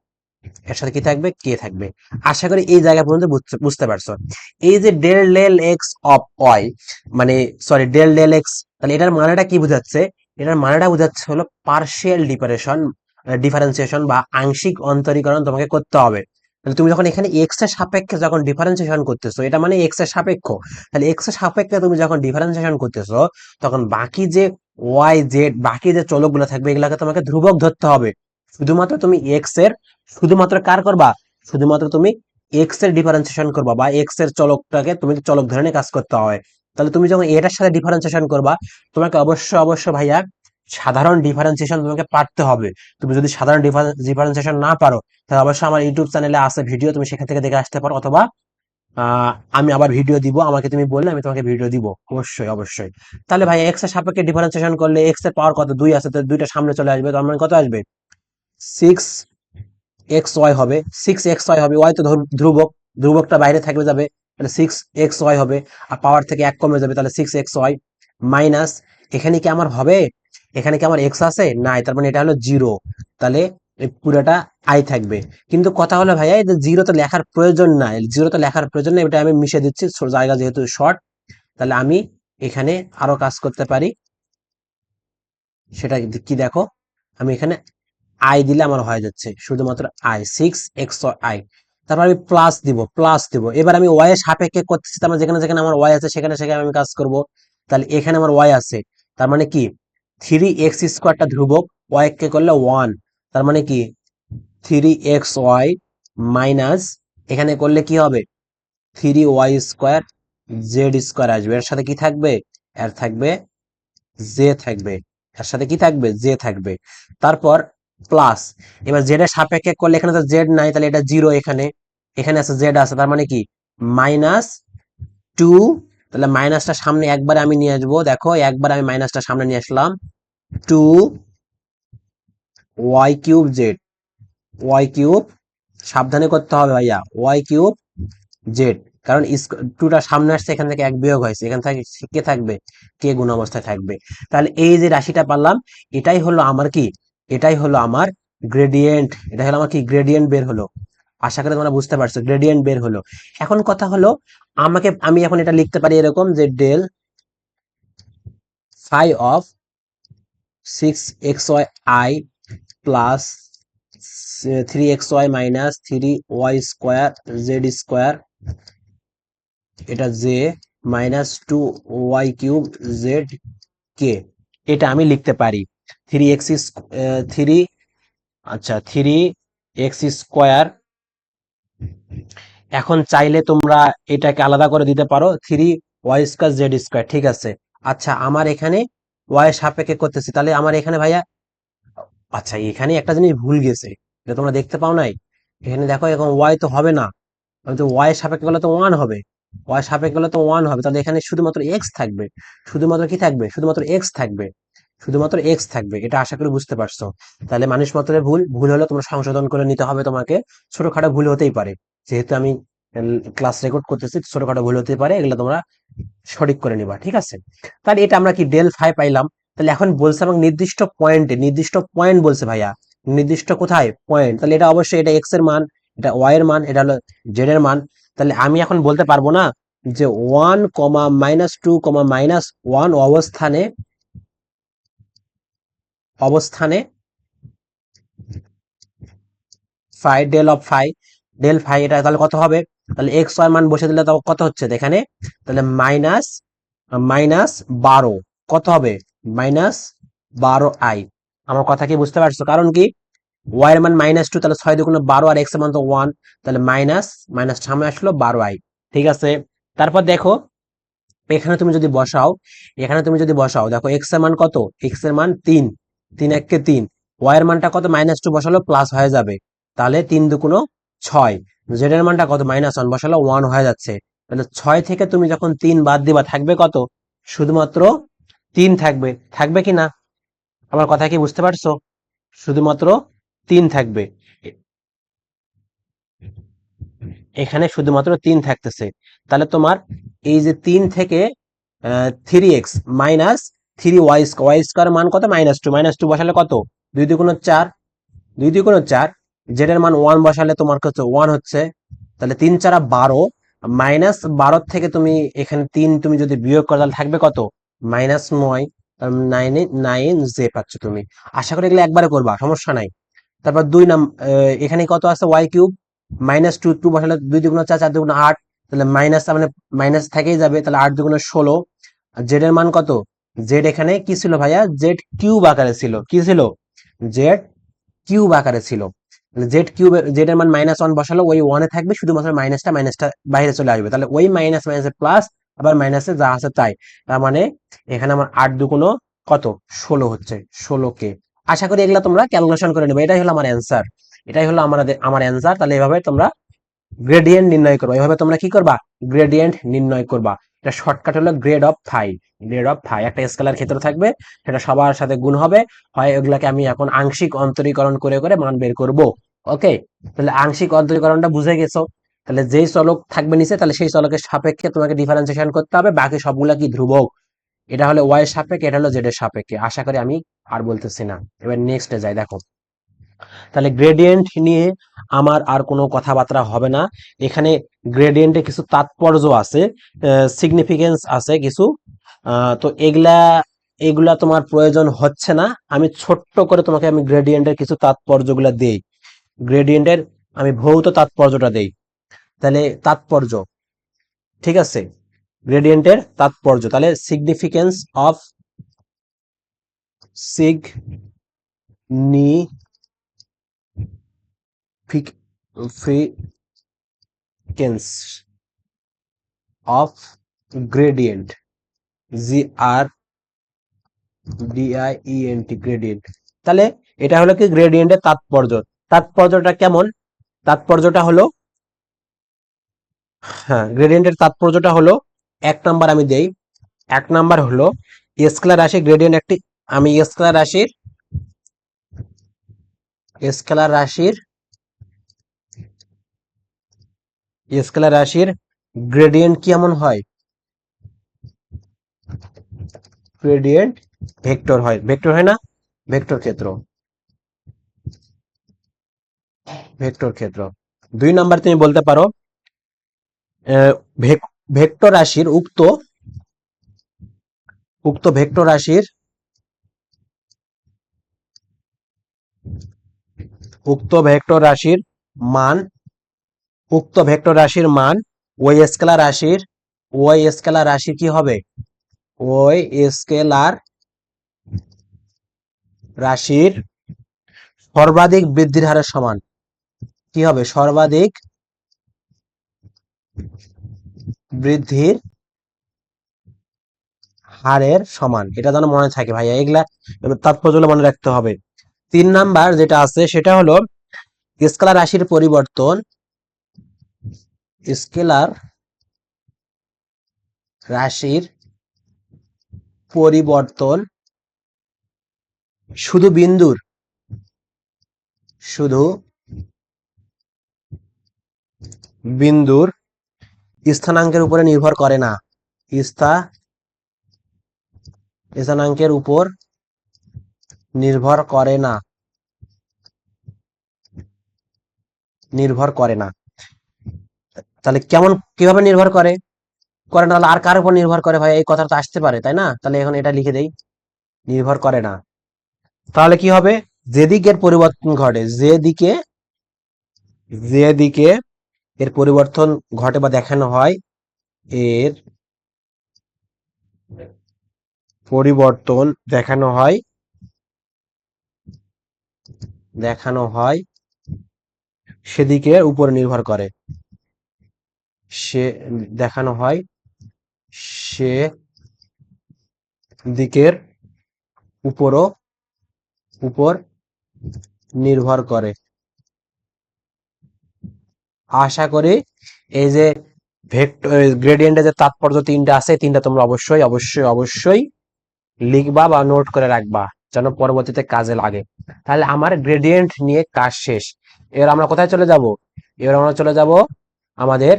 এর সাথে কি থাকবে, কে থাকবে। আশা করি এই জায়গা পর্যন্ত বুঝতে পারছো। এই যে del del x of Y, মানে সরি ডেল ডেল এক্স, তাহলে এটার মানেটা কি বোঝাচ্ছে, এটার মানেটা বোঝাচ্ছে হলো পার্শিয়াল ডিফারেন্সিয়েশন বা আংশিক অন্তরীকরণ তোমাকে করতে হবে। তাহলে তুমি যখন এখানে এক্স এর সাপেক্ষে যখন ডিফারেন্সিয়েশন করতেছো, এটা মানে এক্স এর সাপেক্ষ, তাহলে এক্স এর সাপেক্ষে তুমি যখন ডিফারেন্সিয়েশন করতেছো, তখন বাকি যে ওয়াই জেড বাকি যে চলকগুলো থাকবে এগুলাকে তোমাকে ধ্রুবক ধরতে হবে। শুধুমাত্র তুমি এক্স এর, শুধুমাত্র কার করবা, শুধুমাত্র তুমি এক্স এর ডিফারেন্সিয়েশন করবা বা এক্স এর চলকটাকে তুমি চলক ধরে নিয়ে কাজ করতে হয়। তাহলে তুমি যখন এটার সাথে ডিফারেন্সিয়েশন করবা, তোমাকে অবশ্যই ভাইয়া সাধারণ ডিফারেন্সিয়েশন তোমাকে পারতে হবে। তুমি যদি সাধারণ ডিফারেন্সিয়েশন না পারো, তাহলে অবশ্যই আমার ইউটিউব চ্যানেলে আছে ভিডিও, তুমি সেখান থেকে দেখে আসতে পারো, অথবা আমি আবার ভিডিও দিব, আমাকে তুমি বললে আমি তোমাকে ভিডিও দিব, অবশ্যই। তাহলে ভাই এক্স এর সাপেক্ষে ডিফারেন্সিয়েশন করলে এক্স এর পাওয়ার কত, 2 আছে, তো দুইটা সামনে চলে আসবে, তার মানে কত আসবে, 6xy হবে, 6xy হবে, ওয়াই তো ধ্রুবক, ধ্রুবকটা বাইরে থাকবে যাবে, তাহলে 6xy হবে, আর পাওয়ার থেকে 1 কমে যাবে, তাহলে 6xy মাইনাস, এখানে কি আমার হবে, এখানে কি আমার এক্স আছে, নাই, তার মানে এটা হলো 0, তাহলে এই পুরোটা আই থাকবে। কিন্তু কথা হলো ভাইয়া, এই যে 0 তো লেখার প্রয়োজন নাই, 0 তো লেখার প্রয়োজন নেই, এটা আমি মিশে দিচ্ছি, জায়গা যেহেতু শর্ট, তাহলে আমি এখানে আরো কাজ করতে পারি। সেটা কি দেখো, আমি এখানে আই দিলে আমার হয়ে যাচ্ছে শুধুমাত্র আই, 6xi, তারপর আমি প্লাস দিব, এবার আমি ওয়াই এর সাপেক্ষে করতেছি, তার মানে যেখানে যেখানে আমার ওয়াই আছে সেখানে সেখানে আমি কাজ করব। তাহলে এখানে আমার ওয়াই আছে, তার মানে কি 3x² ধ্রুবক, ওয়াই কে করলে 1, তার মানে কি 3xy মাইনাস, এখানে করলে কি হবে, 3y² z² আসবে, এর সাথে কি থাকবে, এর থাকবে জে থাকবে, এর সাথে কি থাকবে, জে থাকবে। তারপর প্লাস, এবার জেড এর সাপেক্ষে করলে এখানে তো জেড নাই, তাহলে এটা 0, এখানে এখানে আছে জেড আছে, তার মানে কি -2, তাহলে মাইনাসটা সামনে একবারে আমি নিয়ে আসবো, দেখো একবার আমি মাইনাসটা সামনে নিয়ে আসলাম, 2y³ জেড, y³ সাবধানে করতে হবে ভাইয়া, y³ জেড, কারণ 2টা সামনে আসছে, এখান থেকে 1 বিয়োগ হয়েছে, এখান থেকে কে থাকবে, কে গুণ অবস্থায় থাকবে। তাহলে এই যে রাশিটা পারলাম, এটাই হলো আমার কি, এটাই হলো আমার গ্রেডিয়েন্ট, এটা হলো আমার কি, গ্রেডিয়েন্ট বের হলো। আশা করি তোমরা বুঝতে পারছো, গ্রেডিয়েন্ট বের হলো। এখন কথা হলো, আমি এখন এটা লিখতে পারি এরকম যে del phi of 6xy plus 3xy minus 3y² z², এটা জে -2y³ জেড এটা আমি লিখতে পারি। 3x, 3, আচ্ছা 3x², এখন চাইলে তোমরা এটাকে আলাদা করে দিতে পারো, 3y²z², ঠিক আছে। আচ্ছা আমার এখানে ওয়াই সাপেক্ষে করতেছি, তাহলে আমার এখানে ভাইয়া, আচ্ছা এখানে একটা জিনিস ভুল গেছে, এটা তোমরা দেখতে পাও নাই, এখানে দেখো এখন ওয়াই তো হবে না, আমি তো ওয়াই সাপেক্ষে গেলে তো 1 হবে, ওয়াই সাপেক্ষে গেলে তো 1 হবে, তাহলে এখানে শুধুমাত্র এক্স থাকবে, শুধুমাত্র কি থাকবে, শুধুমাত্র এক্স থাকবে, শুধুমাত্র এক্স থাকবে, এটা আশা করি বুঝতে পারছো। তাহলে মানুষ মাত্রের ভুল, ভুল হলে তোমরা সংশোধন করে নিতে হবে, তোমাকে ছোটখাটো ভুল হতেই পারে, যেহেতু আমি ক্লাস রেকর্ড করতেছি, ছোটখাটো ভুল হতে পারে, এগুলো তোমরা সঠিক করে নিবা, ঠিক আছে। তাহলে এটা আমরা কি ডেল ফাই পাইলাম। তাহলে এখন বলছে এবং নির্দিষ্ট পয়েন্ট বলছে ভাইয়া, নির্দিষ্ট কোথায় পয়েন্ট, তাহলে এটা অবশ্যই এটা এক্স এর মান, এটা ওয়াই এর মান, এটা হলো জেড এর মান। তাহলে আমি এখন বলতে পারবো না যে 1, -2, -1 অবস্থানে, অবস্থানে phi del of phi, del phi এটা তাহলে কত হবে, তাহলে এক্স ওয়াই মান বসে দিলে তো কত হচ্ছে এখানে, তাহলে -12, কত হবে, -12i। আমার কথা কি বুঝতে পারছো, কারণ কি ওয়াই এর মান -2, তাহলে 6 × 2 = 12, আর এক্স এর মান তো 1, তাহলে মাইনাস মাইনাস সামনে আসলো 12i, ঠিক আছে। তারপর দেখো এখানে তুমি যদি বসাও, এখানে তুমি যদি বসাও, দেখো এক্স এর মান কত, এক্স এর মান 3, 3 1 কে 3, ওয়াই এর মানটা কত, -2 বসালো প্লাস হয়ে যাবে, তাহলে 3 2 6, জেড এর মানটা কত, -1 বসালো 1 হয়ে যাচ্ছে, তাহলে 6 থেকে তুমি যখন 3 বাদ দিবা থাকবে কত, শুধুমাত্র 3 থাকবে, থাকবে কি না, আমার কথা কি বুঝতে পারছো, শুধুমাত্র 3 থাকবে। এখানে শুধুমাত্র 3 থাকতেছে। তাহলে তোমার এই যে 3 থেকে 3x মাইনাস 3y স্কয়ার মান কত? -2। -2 বসালে কত? 2 2 গুণ 4, 2 2 গুণ 4। জেড এর মান 1 বসালে তোমার কত? 1 হচ্ছে। তাহলে 3 4 12, -12 থেকে তুমি এখানে 3 তুমি যদি বিয়োগ করো তাহলে থাকবে কত? -9। 9 জে পাচ্ছ তুমি। আশা করি এগুলো একবারে করবা, সমস্যা নাই। তারপর এখানে কত আছে? ওয়াই কিউব -2, 2 বসালে 2 2 4, 4 2 8। তাহলে মাইনাস, মানে মাইনাস থেকেই যাবে, তাহলে 8 2 16। আর জেড এর মান কত? জেড এখানে কি ছিল ভাইয়া? জেড কিউব আকারে ছিল। কি ছিল? জেড কিউব আকারে ছিল। জেড এর মান -1 বসালো, ওই ওয়ানে থাকবে, শুধুমাত্র মাইনাসটা বাইরে চলে আসবে। তাহলে ওই মাইনাস মাইনাসে প্লাস, আবার মাইনাসে যা আছে তাই। তার মানে এখানে আমার 8 2 কত? 16 হচ্ছে, 16 কে। আশা করি এগুলা তোমরা ক্যালকুলেশন করে নেবে। এটাই হলো আমার অ্যান্সার, এটাই হলো আমার অ্যান্সার। তাহলে এভাবে তোমরা গ্রেডিয়েন্ট নির্ণয় করবা। এভাবে তোমরা কি করবা? গ্রেডিয়েন্ট নির্ণয় করবা। এটা শর্টকাট হলো গ্রেড অফ ফাই। একটা স্কেলার ক্ষেত্র থাকবে, সেটা সবার সাথে গুণ হবে। হয় এগুলাকে আমি এখন আংশিক অন্তরীকরণ করে করে মান বের করব। ওকে, তাহলে আংশিক অন্তরীকরণটা বুঝে গেছো। তাহলে যেই চলক থাকবে নিচে, তাহলে সেই চলকের সাপেক্ষে তোমাকে ডিফারেন্সিয়েশন করতে হবে। বাকি সবগুলা কি? ধ্রুবক। এটা হলো ওয়াই এর সাপেক্ষে, এটা হলো জেড এর সাপেক্ষে। আশা করি আমি আর বলতেছি না। এবার নেক্সটে যাই, দেখো। তাহলে গ্রেডিয়েন্ট নিয়ে আমার আর কোনো কথাবার্তা হবে না। এখানে গ্রেডিয়েন্টে কিছু তাৎপর্য আছে, সিগনিফিকেন্স আছে কিছু। তো এগুলা তোমার প্রয়োজন হচ্ছে না। আমি ছোট্ট করে তোমাকে আমি গ্রেডিয়েন্টের কিছু তাৎপর্যগুলা দেই। গ্রেডিয়েন্টের আমি ভৌত তাৎপর্যটা দেই। তাহলে তাৎপর্য, ঠিক আছে, গ্রেডিয়েন্টের তাৎপর্য। তাহলে significance of significance of gradient, GRDIENT, gradient. তাহলে এটা হলো কি? গ্রেডিয়েন্টের তাৎপর্য। তাৎপর্যটা কেমন? তাৎপর্যটা হলো, হ্যাঁ, গ্রেডিয়েন্টের তাৎপর্যটা হলো, 1 নাম্বার আমি দেই। 1 নাম্বার হলো স্কেলার রাশি গ্রেডিয়েন্ট একটি, আমি স্কেলার রাশির স্কেলার রাশির গ্রেডিয়েন্ট কেমন হয়? গ্রেডিয়েন্ট ভেক্টর হয়। ভেক্টর হয় না? ভেক্টর ক্ষেত্র, ভেক্টর ক্ষেত্র। 2 নাম্বার তুমি বলতে পারো আহ, ভেক্টর রাশির উক্ত ভেক্টর রাশির উক্ত ভেক্টর রাশির মান উক্ত ভেক্টর রাশির মান ওই স্কেলার রাশির কি হবে? ওই স্কেলার রাশির সর্বাধিক বৃদ্ধির হারের সমান। কি হবে? সর্বাধিক বৃদ্ধির হারের সমান। এটা যেন মনে থাকে ভাইয়া, এগুলা তাৎপর্য মনে রাখতে হবে। 3 নাম্বার যেটা আছে সেটা হলো স্কেলার রাশির পরিবর্তন, স্কেলার রাশির পরিবর্তন শুধু শুধু বিন্দুর স্থানাঙ্কের উপরে নির্ভর করে না। স্থানাঙ্কের উপর নির্ভর করে না, নির্ভর করে না। তাহলে কিভাবে নির্ভর করে? করে না, তাহলে আর কার উপর নির্ভর করে ভাই? এই কথাটা তো আসতে পারে, তাই না? তাহলে এখন এটা লিখে দেই, নির্ভর করে না। তাহলে কি হবে? যেদিকের পরিবর্তন ঘটে, যেদিকে এর পরিবর্তন ঘটে বা দেখানো হয়, এর পরিবর্তন দেখানো হয় সেদিকের উপর নির্ভর করে। সে দেখানো হয় সে দিকের উপর নির্ভর করে। আশা করি এই যে ভেক্টর গ্রেডিয়েন্টের যে তাৎপর্য 3টা আছে, 3টা তোমরা অবশ্যই অবশ্যই অবশ্যই লিখবা বা নোট করে রাখবা, যেন পরবর্তীতে কাজে লাগে। তাহলে আমার গ্রেডিয়েন্ট নিয়ে কাজ শেষ। এবার আমরা কোথায় চলে যাব? এবার আমরা চলে যাব আমাদের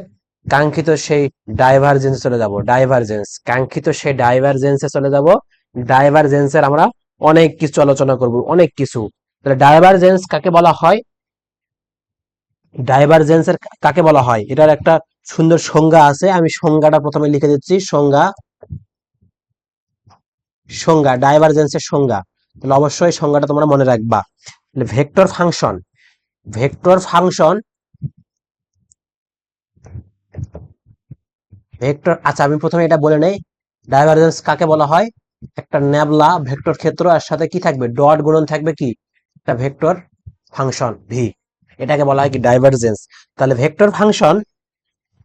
কাঙ্ক্ষিত সেই ডাইভারজেন্স চলে যাব, ডাইভারজেন্স, কাঙ্ক্ষিত সেই ডাইভারজেন্সে চলে যাব। ডাইভারজেন্সের আমরা অনেক কিছু আলোচনা করব, অনেক কিছু। তাহলে ডাইভারজেন্স কাকে বলা হয়, ডাইভারজেন্সের কাকে বলা হয়, এটার একটা সুন্দর সংজ্ঞা আছে, আমি সংজ্ঞাটা প্রথমে লিখে দিচ্ছি। সংজ্ঞা, সংজ্ঞা ডাইভারজেন্সের সংজ্ঞা, তাহলে অবশ্যই সংজ্ঞাটা তোমরা মনে রাখবা। Vector function, vector function, vector, আচ্ছা আমি প্রথমে এটা বলে নেই, ডাইভারজেন্স কাকে বলা হয়, একটা ন্যাবলা ভেক্টর ক্ষেত্র আর সাথে কি থাকবে, ডট গুণন থাকবে কি, একটা ভেক্টর ফাংশন ভি, এটাকে বলা হয় কি ডাইভারজেন্স। তাহলে ভেক্টর ফাংশন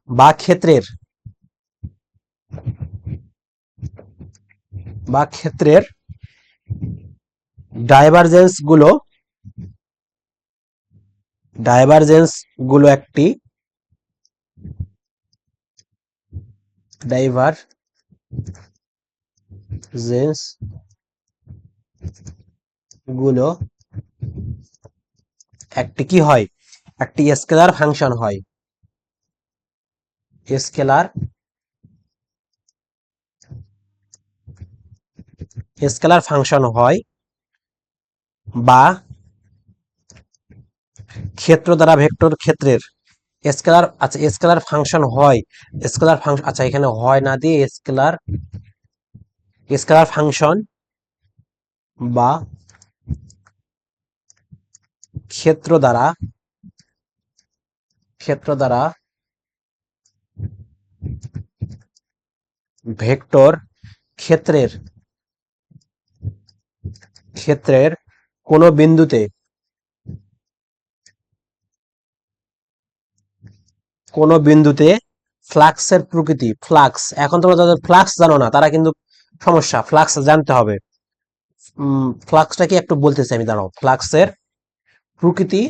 বা ক্ষেত্রের, বা ক্ষেত্রের ডাইভারজেন্স গুলো, ডাইভারজেন্স গুলো একটি, ডাইভারজেন্স গুলো একটি কি হয়, একটি স্কেলার ফাংশন হয়, স্কেলার, স্কেলার ফাংশন হয়, বা ক্ষেত্র দ্বারা ভেক্টর ক্ষেত্রের স্কেলার, আচ্ছা স্কেলার ফাংশন হয়, স্কেলার ফাংশন, আচ্ছা এখানে হয় না দিয়ে স্কেলার, স্কেলার ফাংশন বা ক্ষেত্র দ্বারা, ক্ষেত্র দ্বারা ভেক্টর ক্ষেত্রের, ক্ষেত্রের কোন বিন্দুতে, কোন বিন্দুতে ফ্লাক্সের প্রকৃতি, ফ্লাক্স, এখন তোমরা যাদের ফ্লাক্স জানো না তারা কিন্তু সমস্যা, ফ্লাক্স জানতে হবে। ফ্লাক্সটা কি একটু বলতেছি আমি, দাঁড়াও, ফ্লাক্সের প্রকৃতি,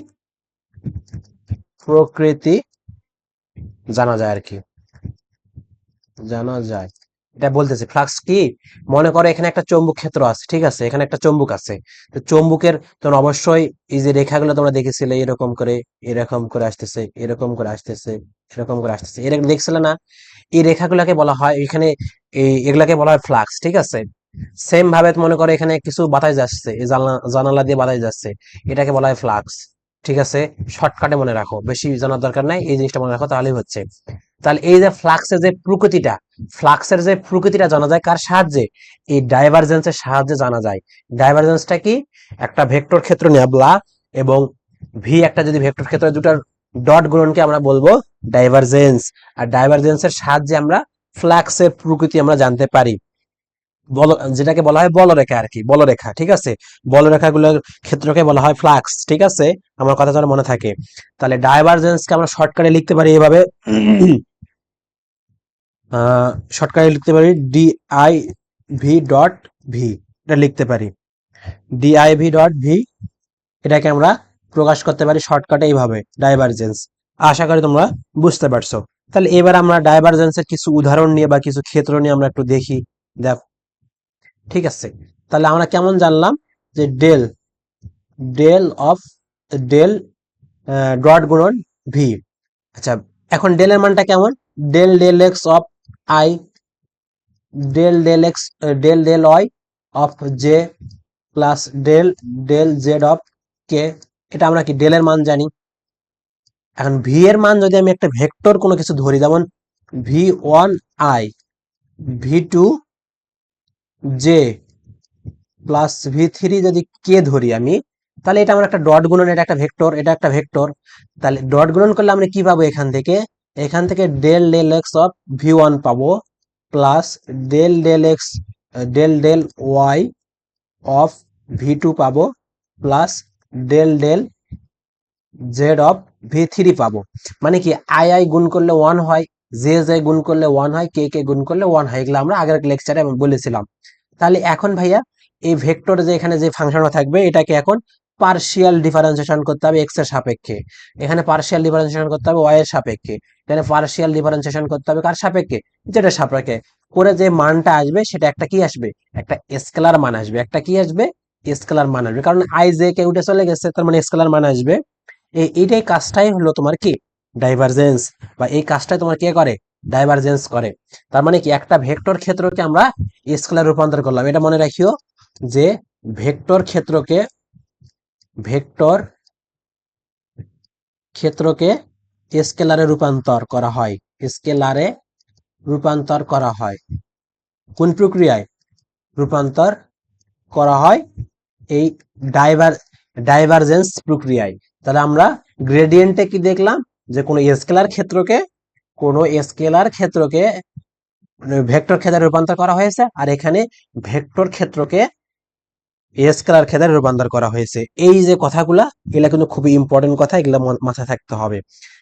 প্রকৃতি জানা যায় আর কি, জানা যায়, এটা বলতেছি। ফ্লাক্স কি, মনে করো এখানে একটা চৌম্বক ক্ষেত্র আছে, ঠিক আছে, এখানে একটা চৌম্বক আছে, তো চৌম্বকের তোমরা অবশ্যই এই যে রেখাগুলো তোমরা দেখেছিলে এরকম করে, এরকম করে আসতেছে, এরকম করে আসতেছে, এরকম করে আসতেছে, এরকম দেখছিলে না, এই রেখাগুলোকে বলা হয় এখানে, এই এগুলাকে বলা হয় ফ্লাক্স, ঠিক আছে। সেম ভাবে মনে করো এখানে কিছু বাতাস যাচ্ছে, এই জানলা, জানালা দিয়ে বাতাস যাচ্ছে, এটাকে বলা হয় ফ্লাক্স, ঠিক আছে। শর্টকাটে মনে রাখো, বেশি জানার দরকার নাই, এই জিনিসটা মনে রাখো তাহলেই হচ্ছে। তাহলে এই যে ফ্লাক্সের যে প্রকৃতিটা, ফ্লাক্সের যে প্রকৃতিটা জানা যায় কার সাহায্যে, এই ডাইভারজেন্সের সাহায্যে জানা যায়। ডাইভারজেন্সটা কি, একটা ভেক্টর ক্ষেত্র নেবলা এবং ভি একটা যদি ভেক্টর ক্ষেত্র, দুটার ডট গুণনকে আমরা বলবো ডাইভারজেন্স। আর ডাইভারজেন্সের সাহায্যে আমরা ফ্লাক্সের প্রকৃতি আমরা জানতে পারি, বল, যেটাকে বলা হয় বলরেখা আর কি, বলরেখা, ঠিক আছে। বলরেখাগুলোর ক্ষেত্রকে বলা হয় ফ্লাক্স, ঠিক আছে, আমার কথা যেন মনে থাকে। তাহলে ডাইভারজেন্সকে আমরা শর্টকাটে লিখতে পারি এভাবে, শর্টকাটে লিখতে পারি D I V dot V, এটা লিখতে পারি D I V dot V, এটাকে আমরা প্রকাশ করতে পারি শর্টকাটে এইভাবে, ডাইভারজেন্স। আশা করি তোমরা বুঝতে পারছো। তাহলে এবার আমরা ডাইভারজেন্সের কিছু উদাহরণ নিয়ে বা কিছু ক্ষেত্র নিয়ে আমরা একটু দেখি, দেখ, ঠিক আছে। তাহলে আমরা কেমন জানলাম যে del, del of, del dot গুণন ভি, আচ্ছা এখন ডেলের মানটা কেমন, del del x of i, del del x, del del y of j plus del del Z of k, এটা আমরা কি ডেলের মান জানি। এখন ভি এর মান যদি আমি একটা ভেক্টর কোনো কিছু ধরি, যেমন V one I, V two J plus V three যদি কে ধরি আমি, তাহলে এটা আমার একটা ডট গুণন, এটা একটা ভেক্টর, এটা একটা ভেক্টর। তাহলে ডট গুণন করলে আমরা কি পাবো এখান থেকে, এখান থেকে del del x of V one পাবো plus del del x, del del y of V two পাবো plus del del Z of V three পাবো। মানে কি আই আই গুণ করলে ওয়ান হয়, জে জে গুণ করলে ওয়ান হয়, কে কে গুণ করলে ওয়ান হয়, এগুলো আমরা আগের লেকচারে বলেছিলাম। তাহলে এখন ভাইয়া এই ভেক্টর যে এখানে যে ফাংশনটা থাকবে এটাকে এখন পার্শিয়াল ডিফারেন্সিয়েশন করতে হবে এক্স এর সাপেক্ষে, এখানে পার্শিয়াল ডিফারেন্সিয়েশন করতে হবে ওয়াই এর সাপেক্ষে, এখানে পার্শিয়াল ডিফারেন্সিয়েশন করতে হবে কার সাপেক্ষে, যেটা সাপেক্ষে, করে যে মানটা আসবে সেটা একটা কি আসবে, একটা স্কেলার মান আসবে, একটা কি আসবে, স্কেলার মান আসবে, কারণ আই জে কে উঠে চলে গেছে, তার মানে স্কেলার মান আসবে। এইটাই কাজটাই হলো তোমার কি ডাইভারজেন্স বা এই কাজটাই তোমার কে করে, ডাইভারজেন্স করে। তার মানে কি একটা ভেক্টর ক্ষেত্রকে আমরা স্কেলার রূপান্তর করলাম। এটা মনে রাখিও যে ভেক্টর ক্ষেত্রকে ভেক্টর ক্ষেত্রকে স্কেলারে রূপান্তর করা হয়, স্কেলারে রূপান্তর করা হয়। কোন প্রক্রিয়ায় রূপান্তর করা হয়? এই ডাইভারজেন্স প্রক্রিয়ায়। তাহলে আমরা গ্রেডিয়েন্টে কি দেখলাম যে কোনো স্কেলার ক্ষেত্রকে ভেক্টর ক্ষেত্রে রূপান্তর করা হয়েছে, আর এখানে ভেক্টর ক্ষেত্রকে স্কেলার ক্ষেত্রে রূপান্তর করা হয়েছে। এই যে কথাগুলা, এগুলা কিন্তু খুবই ইম্পর্টেন্ট কথা, এগুলা মাথায় থাকতে হবে।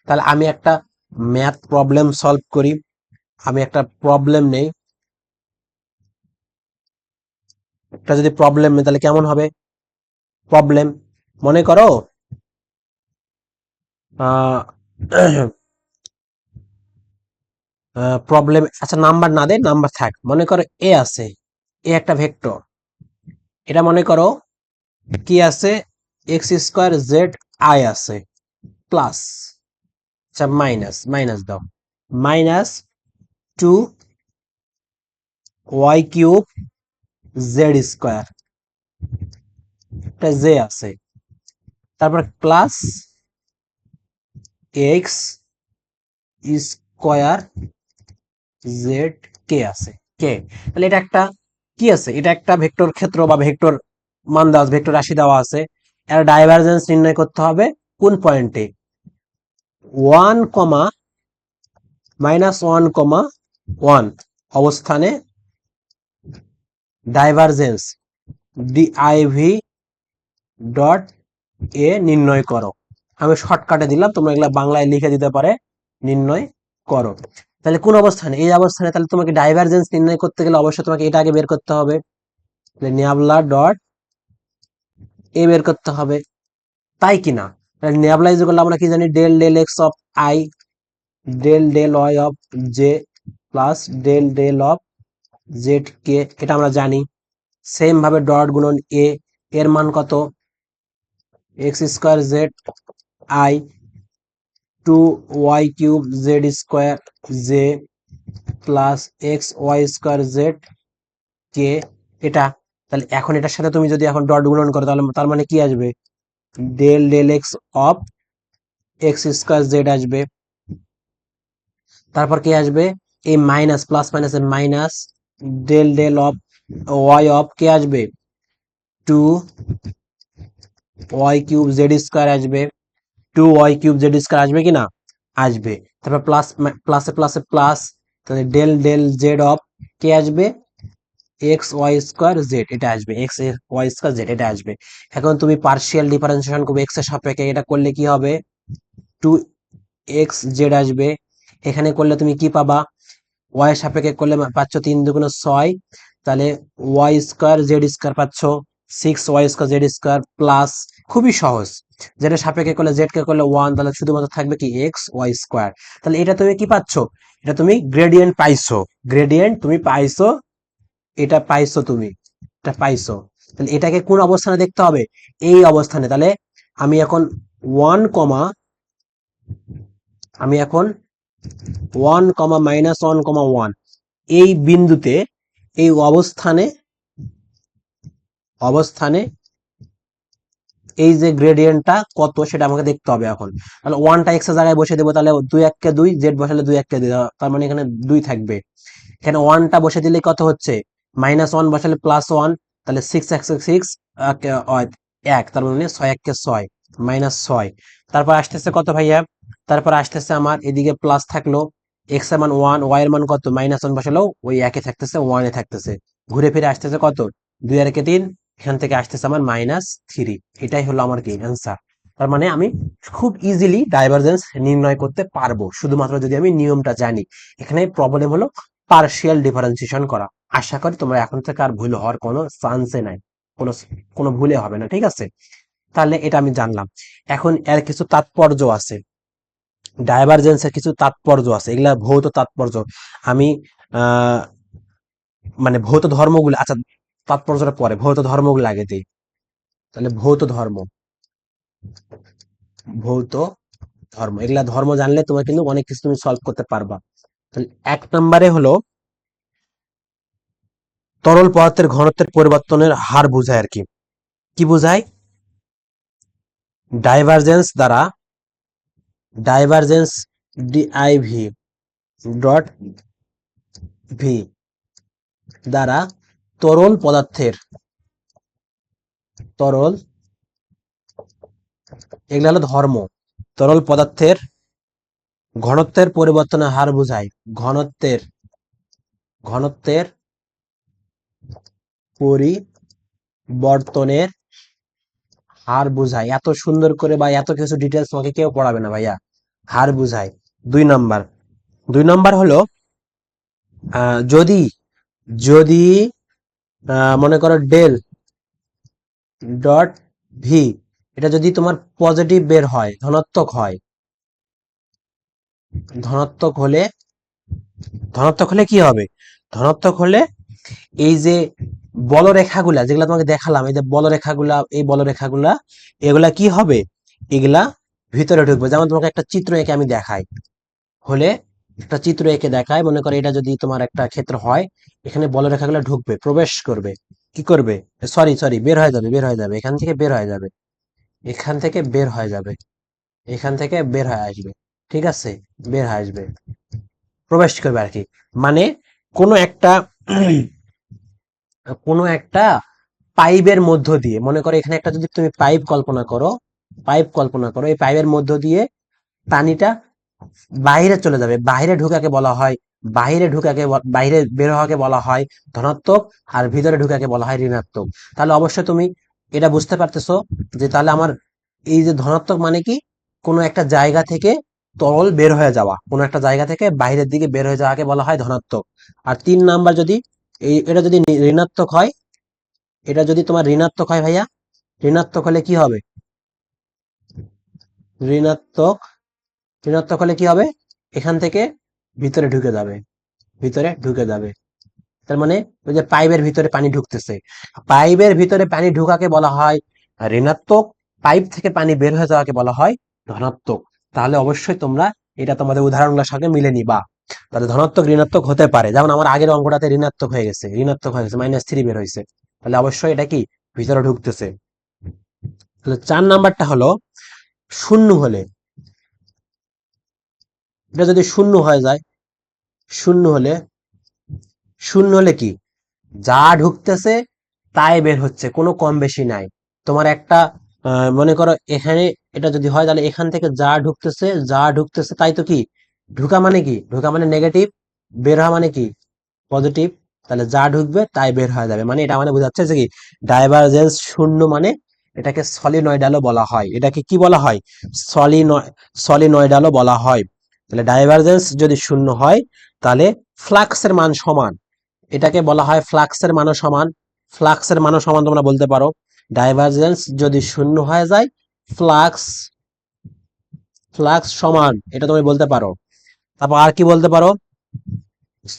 তাহলে আমি একটা ম্যাথ প্রবলেম সলভ করি। আমি একটা প্রবলেম নেই, একটা যদি প্রবলেম নেই তাহলে কেমন হবে? প্রবলেম মনে করো প্রবলেম, আচ্ছা নাম্বার না দে, নাম্বার থাক। মনে করো এ আছে, এ একটা ভেক্টর। এটা মনে করো কি আছে, এক্স স্কোয়ার জেড আই আছে, প্লাস, আচ্ছা মাইনাস, মাইনাস দাও, মাইনাস 2y³ জেড স্কোয়ার, এটা জে আছে, তারপর প্লাস এক্স স্কোয়ার জেড কে আছে, কে। তাহলে এটা একটা কি আছে, এটা একটা ভেক্টর ক্ষেত্র বা ভেক্টর মান দেওয়া, ভেক্টর রাশি দেওয়া আছে। এর ডাইভারজেন্স নির্ণয় করতে হবে কোন পয়েন্টে, 1, -1, অবস্থানে ডাইভারজেন্স ডিআইভি ডট এ নির্ণয় করো। আমি শর্টকাটে দিলাম, তোমরা এগুলা বাংলায় লিখে দিতে পারে, নির্ণয় করো। তাহলে কোন অবস্থানে, এই অবস্থানে। তাহলে তোমাকে ডাইভারজেন্স নির্ণয় করতে গেলে অবশ্যই তোমাকে এটা আগে বের করতে হবে, নিয়াবলা ডট এ বের করতে হবে, তাই কিনা? নিয়াবলা ইজ করলে আমরা কি জানি, del del x of i, del del y of j, plus del del of z k, এটা আমরা জানি। সেম ভাবে ডট গুণন এ, এর মান কত, x square z i 2y³ z square j plus x y square z k, এটা। তাহলে এখন এটার সাথে তুমি যদি এখন ডট গুণন করো, তাহলে তার মানে কি আসবে, del del x of x square z আসবে। তারপর কি আসবে, এই minus, plus minus minus del del of y of k আসবে, 2y³ জেড স্কোয়ার আসবে, 2y³ জেড স্কোয়ার আসবে কি না, আসবে। তারপর প্লাস, প্লাসে প্লাসে প্লাস, তাহলে del del Z of k আসবে, এক্স ওয়াই স্কোয়ার জেড, এটা আসবে, এক্স ওয়াই স্কোয়ার জেড, এটা আসবে। এখন তুমি পার্শিয়াল ডিফারেন্সিয়েশন করবে এক্স এর সাপেক্ষে, এটা করলে কি হবে, 2x জেড আসবে। এখানে করলে তুমি কি পাবা, ওয়াই এর সাপেক্ষে করলে পাচ্ছ 3×6, তাহলে ওয়াই স্কোয়ার জেড স্কোয়ার পাচ্ছ 6y² জেড স্কোয়ার প্লাস, খুবই সহজ, যেটা সাপেক্ষে করলে জেড কে করলে 1, তাহলে শুধুমাত্র থাকবে কি এক্স ওয়াই স্কোয়ার। তাহলে এটা তুমি কি পাচ্ছ, এটা তুমি গ্রেডিয়েন্ট পাইছো, গ্রেডিয়েন্ট তুমি পাইছো, এটা পাইছো তুমি, এটা পাইছো। তাহলে এটাকে কোন অবস্থানে দেখতে হবে, এই অবস্থানে। তাহলে আমি এখন 1, আমি এখন 1, -1, এই বিন্দুতে, এই অবস্থানে, অবস্থানে এই যে গ্রেডিয়েন্টটা কত সেটা আমাকে দেখতে হবে এখন। তাহলে 1টা এক্স এর জায়গায় বসে দেবো, তাহলে 2 × 2 জেড বসালে 2 × 2, তার মানে এখানে 2 থাকবে। এখানে 1টা বসে দিলে কত হচ্ছে, -1 বসালে +1, তাহলে 6 × 6 1, তার মানে 6 × 1 = 6, -6। তারপর আসতেছে কত ভাইয়া, তারপর আসতেছে আমার এদিকে প্লাস থাকলো, এক্স এর মান 1, ওয়াই এর মান কত, -1 বসালেও ওই একই থাকতেছে, 1 থাকতেছে। ঘুরে ফিরে আসতেছে কত, 2 আর 3, এখান থেকে আসতেছে আমার -3। এটাই হলো আমার কি অ্যান্সার। তার মানে আমি খুব ইজিলি ডাইভারজেন্স নির্ণয় করতে পারবো, শুধুমাত্র যদি আমি নিয়মটা জানি। এখানে প্রবলেম হলো পার্শিয়াল ডিফারেন্সিয়েশন করা। আশা করি তোমরা এখন থেকে আর ভুল হওয়ার কোনো চান্সে নাই, কোনো কোনো ভুলে হবে না, ঠিক আছে? তাহলে এটা আমি জানলাম। এখন এর কিছু তাৎপর্য আছে, ডাইভারজেন্সের কিছু তাৎপর্য আছে, এগুলা ভৌত তাৎপর্য। আমি আহ মানে ভৌত ধর্মগুলো, আচ্ছা তাৎপর্যটা পরে, ভৌত ধর্মগুলো আগে দিই। তাহলে ভৌত ধর্ম, ভৌত ধর্ম, এগুলা ধর্ম জানলে তোমার কিন্তু অনেক কিছু তুমি সলভ করতে পারবা। তাহলে 1 নম্বরে হলো তরল পদার্থের ঘনত্বের পরিবর্তনের হার বোঝায় আর কি। কি বোঝায়? ডাইভারজেন্স দ্বারা, ডাইভারজেন্স ডিআইভি ডট ভি দ্বারা তরল পদার্থের, তরল, এগুলা হলো ধর্ম, তরল পদার্থের ঘনত্বের পরিবর্তনের হার বোঝায়। ঘনত্বের, ঘনত্বের পরিবর্তনের হার বোঝায়। এত সুন্দর করে বা এত কিছু ডিটেলস তোমাকে কেউ পড়াবে না ভাইয়া, হার বোঝায়। 2 নাম্বার, 2 নাম্বার হলো যদি, যদি মনে করো ডেল ডট ভি, এটা যদি তোমার পজিটিভ বের হয়, ধনাত্মক হয়, ধনাত্মক হলে, ধনাত্মক হলে কি হবে? ধনাত্মক হলে এই যে বলরেখাগুলা যেগুলা তোমাকে দেখালাম, এই যে বলরেখাগুলা, এই বলরেখাগুলা, এগুলা কি হবে? এগুলা ভিতরে ঢুকবে। যেমন তোমাকে একটা চিত্র এঁকে আমি দেখাই, হলে একটা চিত্র এঁকে দেখায়, মনে করো এটা যদি তোমার একটা ক্ষেত্র হয়, এখানে বলরেখাগুলো ঢুকবে, প্রবেশ করবে, কি করবে, সরি সরি বের হয়ে যাবে, বের হয়ে যাবে, এখান থেকে বের হয়ে যাবে, এখান থেকে বের হয়ে যাবে, এখান থেকে বের হয়ে আসবে, ঠিক আছে, বের হয়ে আসবে, প্রবেশ করবে আর কি। মানে কোনো একটা কোনো একটা পাইপের মধ্য দিয়ে, মনে করো এখানে একটা যদি তুমি পাইপ কল্পনা করো, পাইপ কল্পনা করো, এই পাইপের মধ্য দিয়ে পানিটা বাইরে চলে যাবে, বাইরে ঢুকাকে বলা হয়, বাইরে ঢুকাকে বাইরে বের হওয়াকে বলা হয় ধনাত্মক, আর ভিতরে ঢুকাকে বলা হয় ঋণাত্মক। তাহলে অবশ্যই তুমি এটা বুঝতে পারতেছো যে তাহলে আমার এই যে ধনাত্মক মানে কি, কোনো একটা জায়গা থেকে তরল বের হয়ে যাওয়া, কোনো একটা জায়গা থেকে বাইরের দিকে বের হয়ে যাওয়াকে বলা হয় ধনাত্মক। আর 3 নাম্বার, যদি এই এটা যদি ঋণাত্মক হয়, এটা যদি তোমার ঋণাত্মক হয় ভাইয়া, ঋণাত্মক হলে কি হবে? ঋণাত্মক, ঋণাত্মক হলে কি হবে? এখান থেকে ভিতরে ঢুকে যাবে, ভিতরে ঢুকে যাবে। তার মানে ওই যে পাইপের ভিতরে পানি ঢুকতেছে, পাইপের ভিতরে পানি ঢুকাকে বলা হয় ঋণাত্মক, পাইপ থেকে পানি বের হয়ে যাওয়াকে বলা হয় ধনাত্মক। তাহলে অবশ্যই তোমরা এটা তোমাদের উদাহরণগুলোর সঙ্গে মিলে নিবা। তাহলে ধনাত্মক ঋণাত্মক হতে পারে, যেমন আমার আগের অঙ্কটাতে ঋণাত্মক হয়ে গেছে, ঋণাত্মক হয়ে গেছে, -3 বের হয়েছে, তাহলে অবশ্যই এটা কি ভিতরে ঢুকতেছে। তাহলে 4 নাম্বারটা হলো শূন্য হলে, এটা যদি শূন্য হয়ে যায়, শূন্য হলে, শূন্য হলে কি, যা ঢুকতেছে তাই বের হচ্ছে, কোনো কম বেশি নাই। তোমার একটা মনে করো এখানে এটা যদি হয়, তাহলে এখান থেকে যা ঢুকতেছে, যা ঢুকতেছে তাই তো কি, ঢুকা মানে কি, ঢুকা মানে নেগেটিভ, বের হওয়া মানে কি পজিটিভ। তাহলে যা ঢুকবে তাই বের হয়ে যাবে, মানে এটা মানে বোঝাচ্ছে যে কি ডাইভারজেন্স শূন্য, মানে এটাকে সলিনয়েডালও বলা হয়। এটাকে কি বলা হয়? সলিনয়েডালও বলা হয়। তাহলে ডাইভারজেন্স যদি শূন্য হয়, তাহলে ফ্লাক্সের মান সমান, এটাকে বলা হয় ফ্লাক্সের মানও সমান। ফ্লাক্সের মানও সমান তোমরা বলতে পারো। ডাইভারজেন্স যদি শূন্য হয়ে যায়, ফ্লাক্স, ফ্লাক্স সমান, এটা তুমি বলতে পারো। তারপর আর কি বলতে পারো?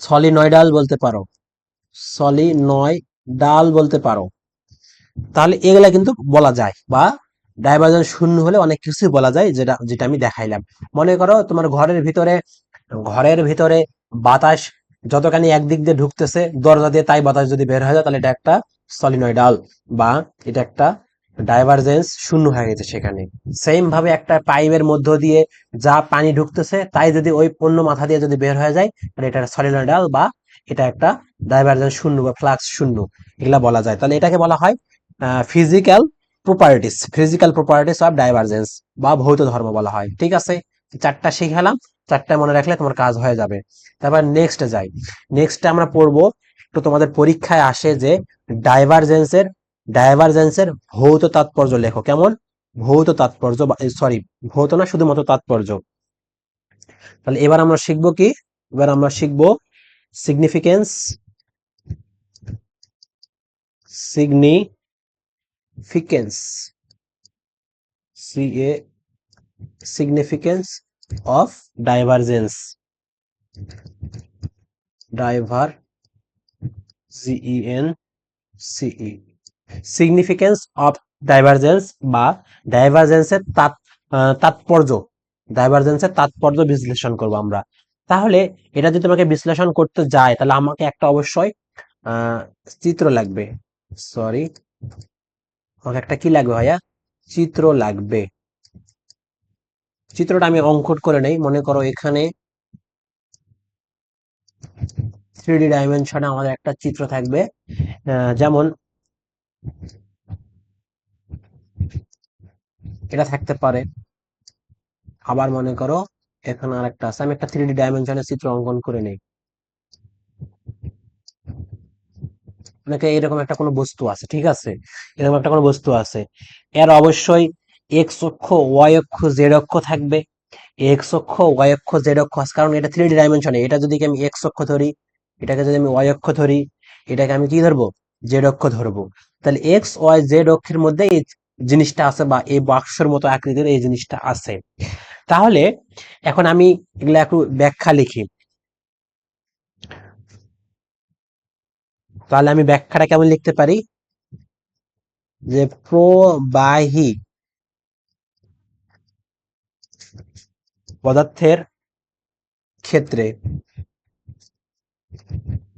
সলিনয়েডাল বলতে পারো, সলিনয়েডাল বলতে পারো। তাহলে এগুলা কিন্তু বলা যায়, বা ডাইভারজেন্স শূন্য হলে অনেক কিছুই বলা যায়, যেটা যেটা আমি দেখাইলাম। মনে করো তোমার ঘরের ভিতরে, ঘরের ভিতরে বাতাস যতখানি একদিক দিয়ে ঢুকতেছে দরজা দিয়ে, তাই বাতাস যদি বের হয়ে যায়, তাহলে এটা একটা সলিনয়েডাল, বা এটা একটা ডাইভারজেন্স শূন্য হয়ে গেছে সেখানে। সেম ভাবে একটা পাইপের মধ্য দিয়ে যা পানি ঢুকতেছে তাই যদি ওই অন্য মাথা দিয়ে যদি বের হয়ে যায়, তাহলে এটা সলিনয়েডাল, বা এটা একটা ডাইভারজেন্স শূন্য বা ফ্লাক্স শূন্য, এগুলা বলা যায়। তাহলে এটাকে বলা হয় physical properties, physical properties of divergence, বা ভৌত ধর্ম বলা হয়। ঠিক আছে, 4টা শিখালাম, 4টা মনে রাখলে তোমার কাজ হয়ে যাবে। তারপর নেক্সটে যাই। নেক্সটে আমরা পড়বো, তো তোমাদের পরীক্ষায় আসে যে ডাইভারজেন্সের, ডাইভারজেন্সের ভৌত তাৎপর্য লেখো। কেমন? ভৌত তাৎপর্য, সরি ভৌত না, শুধুমাত্র তাৎপর্য। তাহলে এবার আমরা শিখবো কি, এবার আমরা শিখবো significance, significance, CA, significance of divergence, diver, GEN CE, significance of divergence, বা ডাইভারজেন্সের তাৎপর্য, ডাইভারজেন্সের তাৎপর্য বিশ্লেষণ করব আমরা। তাহলে এটা যদি তোমাকে বিশ্লেষণ করতে যায় তাহলে আমাকে একটা অবশ্যই আহ চিত্র লাগবে। সরি, আমাকে একটা কি লাগবে ভাইয়া? চিত্র লাগবে। চিত্রটা আমি অঙ্কন করে নেই। মনে করো এখানে 3D ডাইমেনশনে আমাদের একটা চিত্র থাকবে, যেমন এটা থাকতে পারে। আবার মনে করো এখানে আরেকটা আছে। আমি একটা 3D ডাইমেনশনের চিত্র অঙ্কন করে নেই। অনেকে এরকম একটা কোনো বস্তু আছে, ঠিক আছে, এরকম একটা কোনো বস্তু আছে, এর অবশ্যই এক্স অক্ষ, ওয়াই অক্ষ, জেড অক্ষ থাকবে। এক্স অক্ষ, ওয়াই অক্ষ, জেড অক্ষ আছে, কারণ এটা 3D ডাইমেনশনে। এটা যদি আমি এক্স অক্ষ ধরি, এটাকে যদি আমি ওয়াই অক্ষ ধরি, এটাকে আমি কি ধরবো? জেড অক্ষ ধরবো। তাহলে এক্স ওয়াই জেড অক্ষের মধ্যে এই জিনিসটা আছে, বা এই বাক্সের মতো আকৃতির এই জিনিসটা আছে। তাহলে এখন আমি এগুলা একটু ব্যাখ্যা লিখি। তাহলে আমি ব্যাখ্যাটা কেমন লিখতে পারি? যে প্রবাহী পদার্থের ক্ষেত্রে,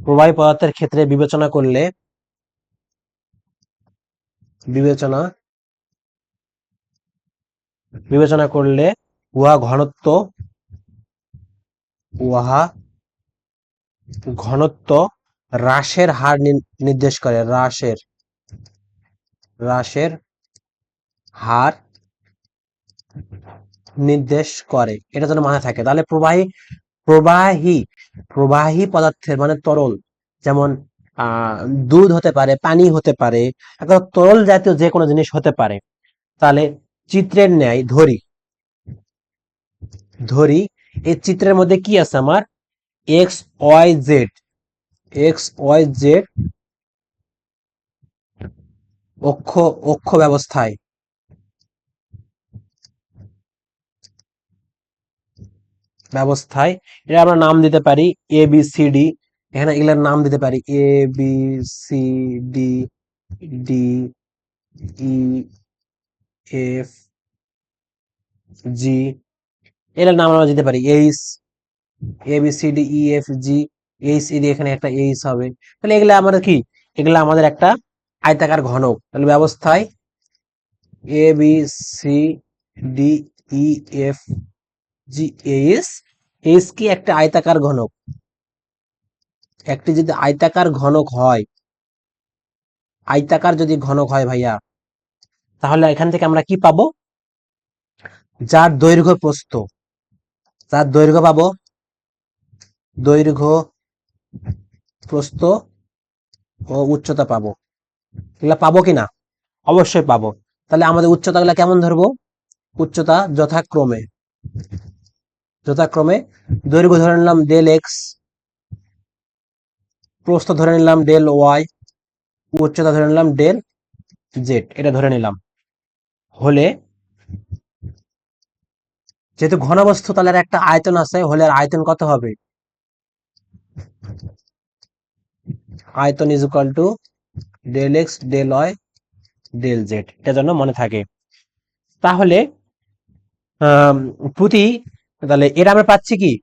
প্রবাহী পদার্থের ক্ষেত্রে বিবেচনা বিবেচনা করলে উহা ঘনত্ব উহা ঘনত্ব হ্রাসের হার নির্দেশ করে। হ্রাসের হার নির্দেশ করে, এটা যেন মাথায় থাকে। তাহলে প্রবাহী প্রবাহী পদার্থের মানে তরল, যেমন আহ দুধ হতে পারে, পানি হতে পারে, এখন তরল জাতীয় যে কোনো জিনিস হতে পারে। তাহলে চিত্রের ন্যায় ধরি ধরি এই চিত্রের মধ্যে কি আছে আমার? X Y Z, X Y Z অক্ষ অক্ষ ব্যবস্থায় ব্যবস্থায় এটা আমরা নাম দিতে পারি এ বি সি ডি। এখানে এগুলোর নাম দিতে পারি A B C D, D E F G, এটার নাম আমরা দিতে পারি H. A B C D E F G, H E D, এখানে একটা এইচ হবে। তাহলে এগুলা আমাদের কি? এগুলা আমাদের একটা আয়তাকার ঘনক। তাহলে ব্যবস্থায় A B C D E F G H, H কি একটা আয়তাকার ঘনক। একটি যদি আয়তাকার ঘনক হয়, আয়তাকার যদি ঘনক হয় ভাইয়া, তাহলে এখান থেকে আমরা কি পাবো? যার দৈর্ঘ্য প্রস্থ, যার দৈর্ঘ্য পাবো, দৈর্ঘ্য প্রস্থ ও উচ্চতা পাবো। এগুলা পাবো কিনা? অবশ্যই পাবো। তাহলে আমাদের উচ্চতা গুলা কেমন ধরবো? উচ্চতা যথাক্রমে দৈর্ঘ্য ধরে নিলাম ডেল এক্স, প্রস্থ ধরে নিলাম ডেল ওয়াই, উচ্চতা ধরে নিলাম ডেল জেড, এটা ধরে নিলাম। হলে যেহেতু ঘনবস্তু, তাহলে এর একটা আয়তন আছে, হলে আর আয়তন কত হবে? আয়তন is equal to del x del Y del Z, এটা যেন মনে থাকে। তাহলে আহ প্রতি, তাহলে এটা আমরা পাচ্ছি কি?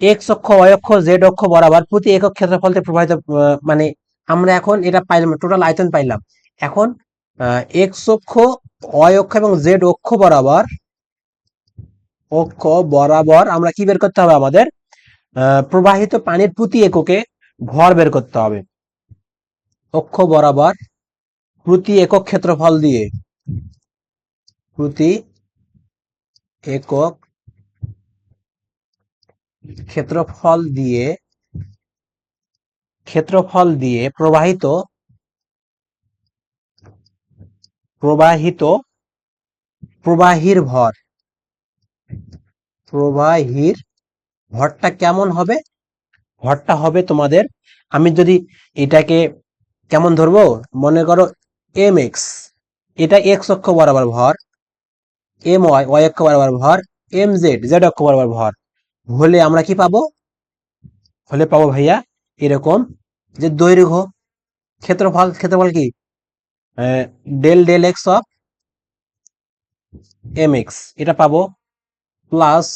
এক্স অক্ষ, ওয়াই অক্ষ, জেড অক্ষ বরাবর প্রতি একক ক্ষেত্রফল থেকে প্রবাহিত, মানে আমরা এখন এটা পাইলাম, টোটাল আয়তন পাইলাম। এখন এক্স অক্ষ, ওয়াই অক্ষ এবং জেড অক্ষ বরাবর আমরা কি বের করতে হবে? আমাদের প্রবাহিত পানির প্রতি এককে ভর বের করতে হবে। অক্ষ বরাবর প্রতি একক প্রতি একক ক্ষেত্রফল দিয়ে প্রবাহিত প্রবাহিত প্রবাহীর ভর, প্রবাহীর ভরটা কেমন হবে? ভরটা হবে তোমাদের, আমি যদি এটাকে কেমন ধরবো, মনে করো এম এক্স, এটা এক্স অক্ষ বরাবর ভর, এম ওয়াই ওয়াই অক্ষ বরাবর ভর, এম জেড জেড অক্ষ বরাবর ভর। হলে আমরা কি পাবো? হলে পাবো ভাইয়া এরকম, যে দৈর্ঘ্য, ক্ষেত্রফল কি? Del del x of m x এটা পাবো, plus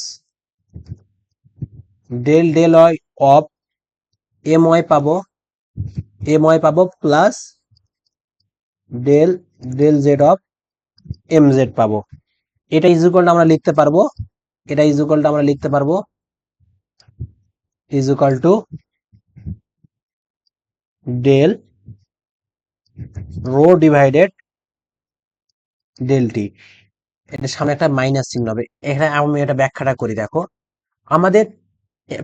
del del y of m y পাবো, plus del del Z of m z পাবো। এটা ইজুকালটা আমরা লিখতে পারবো, equal to del rho divided del t. এটার সামনে একটা মাইনাস চিহ্ন হবে। এখানে আমি এটা ব্যাখ্যাটা করি, দেখো আমাদের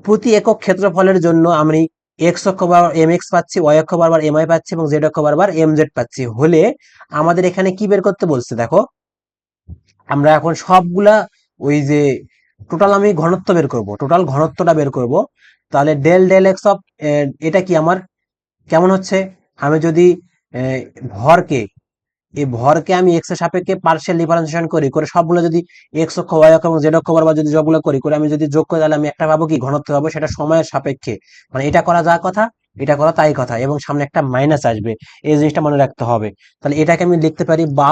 প্রতি একক ক্ষেত্রফলের জন্য আমি এক্স অক্ষ বরাবর এম এক্স পাচ্ছি, ওয়াই অক্ষ বরাবর এম আই পাচ্ছি এবং জেড অক্ষ বরাবর এম জেড পাচ্ছি, হলে আমাদের এখানে কি বের করতে বলছে দেখো, আমরা এখন সবগুলা ওই যে টোটাল আমি ঘনত্ব বের করব, টোটাল ঘনত্বটা বের করব। তাহলে ডেল ডেল এক্স অফ, এটা কি আমার কেমন হচ্ছে, আমি যদি আহ, ভরকে এই ভরকে আমি এক্স এর সাপেক্ষে পার্শিয়াল ডিফারেন্সিয়েশন করি, করে সবগুলো যদি এক্স অক্ষ ওয়াই অক্ষ এবং জেড অক্ষ বরাবর যদি যোগগুলো করি, করে আমি যদি যোগ করি, তাহলে আমি একটা পাবো কি ঘনত্ব পাবো, সেটা সময়ের সাপেক্ষে। মানে এটা করা যা কথা, এটা করা তাই কথা, এবং সামনে একটা মাইনাস আসবে, এই জিনিসটা মনে রাখতে হবে। তাহলে এটাকে আমি লিখতে পারি, বা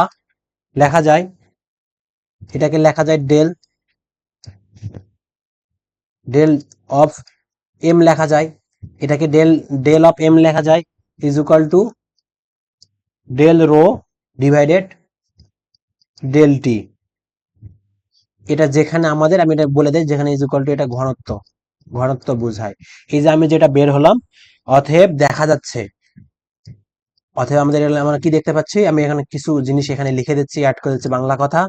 লেখা যায়, এটাকে লেখা যায় ডেল ডেল অফ এম লেখা যায়, এটাকে ডেল ডেল অফ এম লেখা যায়, is equal to del rho divided del T. এটা যেখানে আমাদের, আমি এটা বলে দিই, যেখানে ইজ ইকুয়াল টু এটা ঘনত্ব, বোঝায়। এই যে আমি যেটা বের হলাম, অতএব দেখা যাচ্ছে, অতএব আমাদের আমরা কি দেখতে পাচ্ছি, আমি এখানে কিছু জিনিস এখানে লিখে দিচ্ছি, অ্যাড করে দিচ্ছি বাংলা কথা।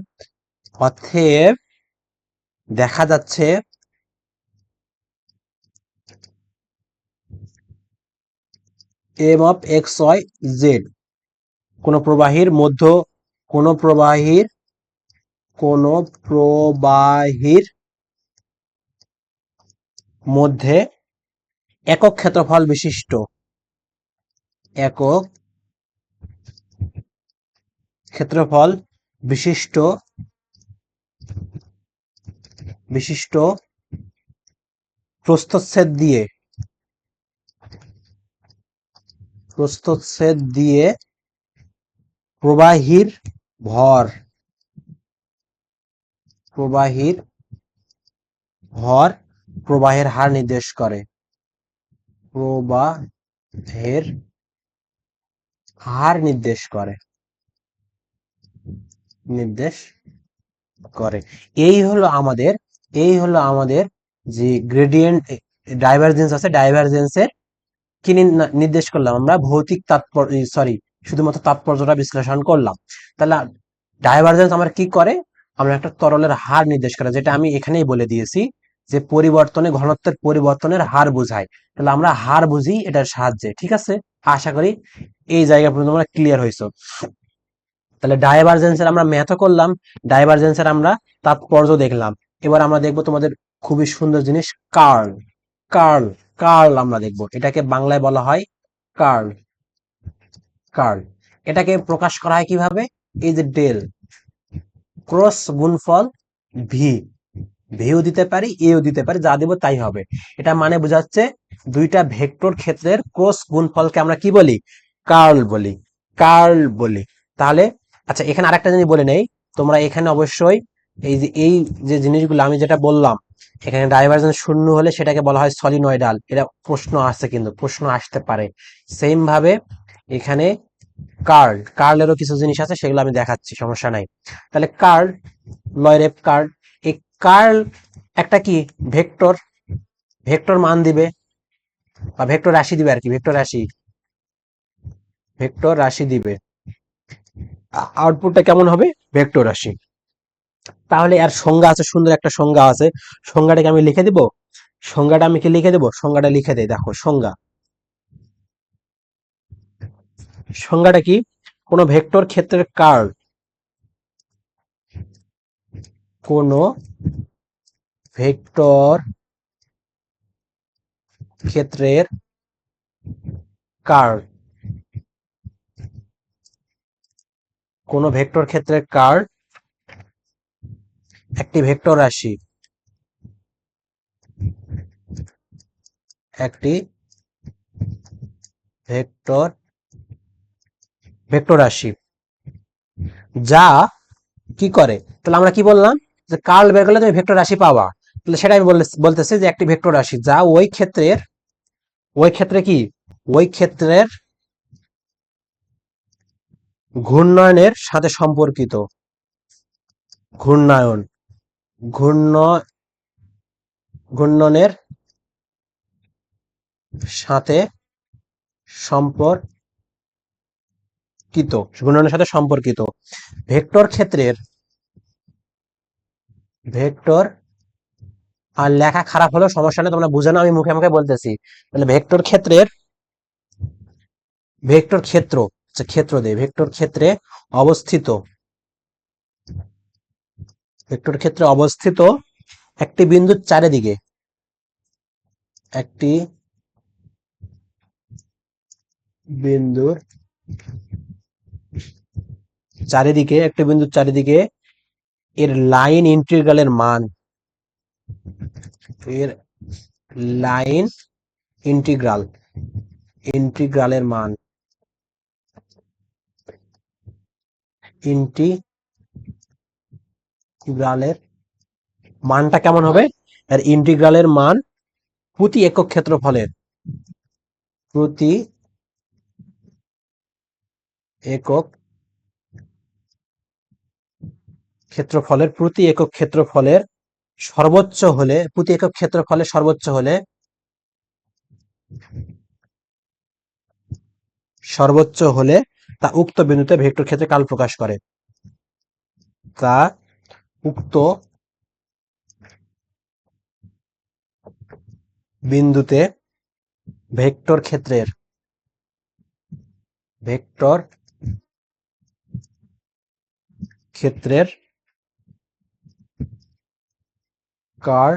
অতএব দেখা যাচ্ছে M of X Y Z কোন প্রবাহীর মধ্য, কোন প্রবাহীর কোন প্রবাহীর মধ্যে একক ক্ষেত্রফল বিশিষ্ট, একক ক্ষেত্রফল বিশিষ্ট বিশিষ্ট প্রস্থচ্ছেদ দিয়ে, প্রবাহীর ভর, প্রবাহীর ভর প্রবাহের হার নির্দেশ করে, প্রবাহের হার নির্দেশ করে। এই হলো আমাদের, যে গ্রেডিয়েন্ট ডাইভারজেন্স আছে, ডাইভারজেন্সের কি নির্দেশ করলাম আমরা, ভৌতিক তাৎপর্য, সরি, শুধুমাত্র তাৎপর্যটা বিশ্লেষণ করলাম। তাহলে ডাইভারজেন্স আমার কি করে, আমরা একটা তরলের হার নির্দেশ করে, যেটা আমি এখানেই বলে দিয়েছি, যে পরিবর্তনে ঘনত্বের পরিবর্তনের হার বোঝায়। তাহলে আমরা হার বুঝি এটার সাহায্যে, ঠিক আছে। আশা করি এই জায়গা পর্যন্ত আমরা ক্লিয়ার হয়েছে। তাহলে ডাইভারজেন্সের আমরা ম্যাথও করলাম, ডাইভারজেন্সের আমরা তাৎপর্য দেখলাম। এবার আমরা দেখবো তোমাদের খুবই সুন্দর জিনিস, কার্ল। কার্ল কার্ল আমরা দেখবো, এটাকে বাংলায় বলা হয় কার্ল। কার্ল এটাকে প্রকাশ করা হয় কিভাবে, এই যে ডেল ক্রস গুণফল ভি, ভিও দিতে পারি, এও দিতে পারি, যা দেবো তাই হবে। এটা মানে বোঝাচ্ছে দুইটা ভেক্টর ক্ষেত্রের ক্রস গুণফলকে আমরা কি বলি, কার্ল বলি, তাহলে আচ্ছা, এখানে আরেকটা জিনিস বলে নেই, তোমরা এখানে অবশ্যই এই যে জিনিসগুলো আমি যেটা বললাম, এখানে ডাইভারজেন্স শূন্য হলে সেটাকে বলা হয় সলিনয়েডাল। এটা প্রশ্ন আসছে, কিন্তু প্রশ্ন আসতে পারে। সেম ভাবে এখানে কার্লেরও কিছু জিনিস আছে, সেগুলো আমি দেখাচ্ছি, সমস্যা নাই। তাহলে কার্ল, লরেপ কার্ল, এই কার্ল একটা কি ভেক্টর, মান দিবে, বা ভেক্টর রাশি দিবে আর কি, ভেক্টর রাশি দিবে, আউটপুটটা কেমন হবে, ভেক্টর রাশি। তাহলে আর সংজ্ঞা আছে, সুন্দর একটা সংজ্ঞা আছে, সংজ্ঞাটাকে আমি লিখে দিব, সংজ্ঞাটা লিখে দেই, দেখো সংজ্ঞাটা কি, কোন ভেক্টর ক্ষেত্রের কার্ল, কোন ভেক্টর ক্ষেত্রের কার্ল, কোন ভেক্টর ক্ষেত্রের কার্ল একটি ভেক্টর রাশি, একটি ভেক্টর রাশি, যা কি করে, তাহলে আমরা কি বললাম যে কার্ল বের করলে তুমি ভেক্টর রাশি পাবা। তাহলে সেটা আমি বলতেছি যে একটি ভেক্টর রাশি যা ওই ক্ষেত্রে কি, ওই ক্ষেত্রের ঘূর্ণয়নের সাথে সম্পর্কিত, ঘূর্ণায়ন ঘূর্ণ ঘূর্ণনের সাথে ঘূর্ণনের সাথে সম্পর্কিত ভেক্টর ক্ষেত্রের, ভেক্টর, আর লেখা খারাপ হলেও সমস্যা নেই, তোমরা বুঝে নাও, আমি মুখে মুখে বলতেছি। তাহলে ভেক্টর ক্ষেত্র, আচ্ছা ক্ষেত্র দেয়, অবস্থিত ভেক্টর ক্ষেত্রে অবস্থিত একটি বিন্দুর চারিদিকে, একটি বিন্দুর একটি বিন্দুর চারিদিকে এর লাইন ইন্টিগ্রালের মান, এর লাইন ইন্টিগ্রালের মান, ইন্টিগ্রালের মানটা কেমন হবে, আর ইন্টিগ্রালের মান প্রতি একক ক্ষেত্রফলের, প্রতি একক প্রতি একক ক্ষেত্রফলের সর্বোচ্চ হলে তা উক্ত বিন্দুতে ভেক্টর ক্ষেত্রে কাল প্রকাশ করে, তা উক্ত বিন্দুতে ভেক্টর ক্ষেত্রের কার্ল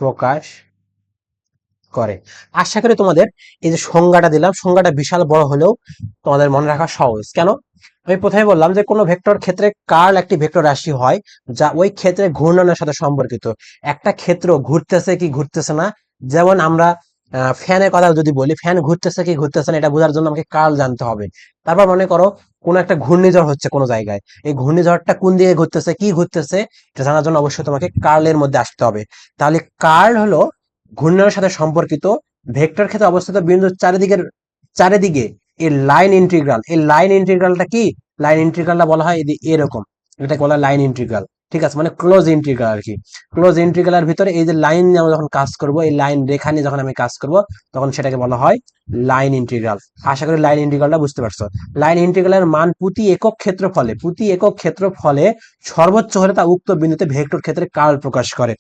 প্রকাশ করে। আশা করি তোমাদের এই যে সংজ্ঞাটা দিলাম, সংজ্ঞাটা বিশাল বড় হলেও তোমাদের মনে রাখা সহজ। কেন, আমি প্রথমে বললাম যে কোনো ভেক্টর ক্ষেত্রে কার্ল একটি ভেক্টর রাশি হয় যা ওই ক্ষেত্রে ঘূর্ণনের সাথে সম্পর্কিত। একটা ক্ষেত্র ঘুরতেছে কি ঘুরতেছে না, যেমন আমরা ফ্যানের কথা যদি বলি, ফ্যান ঘুরতেছে কি ঘুরতেছে না এটা বোঝার জন্য আমাকে কার্ল জানতে হবে। তারপর মনে করো কোনো একটা ঘূর্ণিঝড় হচ্ছে কোনো জায়গায়, এই ঘূর্ণিঝড়টা কোন দিকে ঘুরতেছে কি ঘুরতেছে এটা জানার জন্য অবশ্যই তোমাকে কার্লের মধ্যে আসতে হবে। তাহলে কার্ল হলো ঘূর্ণনের সাথে সম্পর্কিত ভেক্টর ক্ষেত্রে অবস্থিত বিন্দুর চারিদিকে এই লাইন ইন্টিগ্রাল, এই লাইন ইন্টিগ্রালটা কি, লাইন ইন্টিগ্রালটা বলা হয় এরকম, এটাকে বলা হয় লাইন ইন্টিগ্রাল। ঠিক আছে, মানে ক্লোজ ইন্টিগ্রাল আর কি। ক্লোজ ইন্টিগ্রালের ভিতরে এই যে লাইন নিয়ে আমরা যখন কাজ করব, এই লাইন রেখা নিয়ে যখন আমি কাজ করব, তখন সেটাকে বলা হয় লাইন ইন্টিগ্রাল। আশা করি লাইন ইন্টিগ্রালটা বুঝতে পারছো। লাইন ইন্টিগ্রালের মান প্রতি একক ক্ষেত্রফলে সর্বোচ্চ হলে তা উক্ত বিন্দুতে ভেক্টর ক্ষেত্রে কার্ল প্রকাশ করে।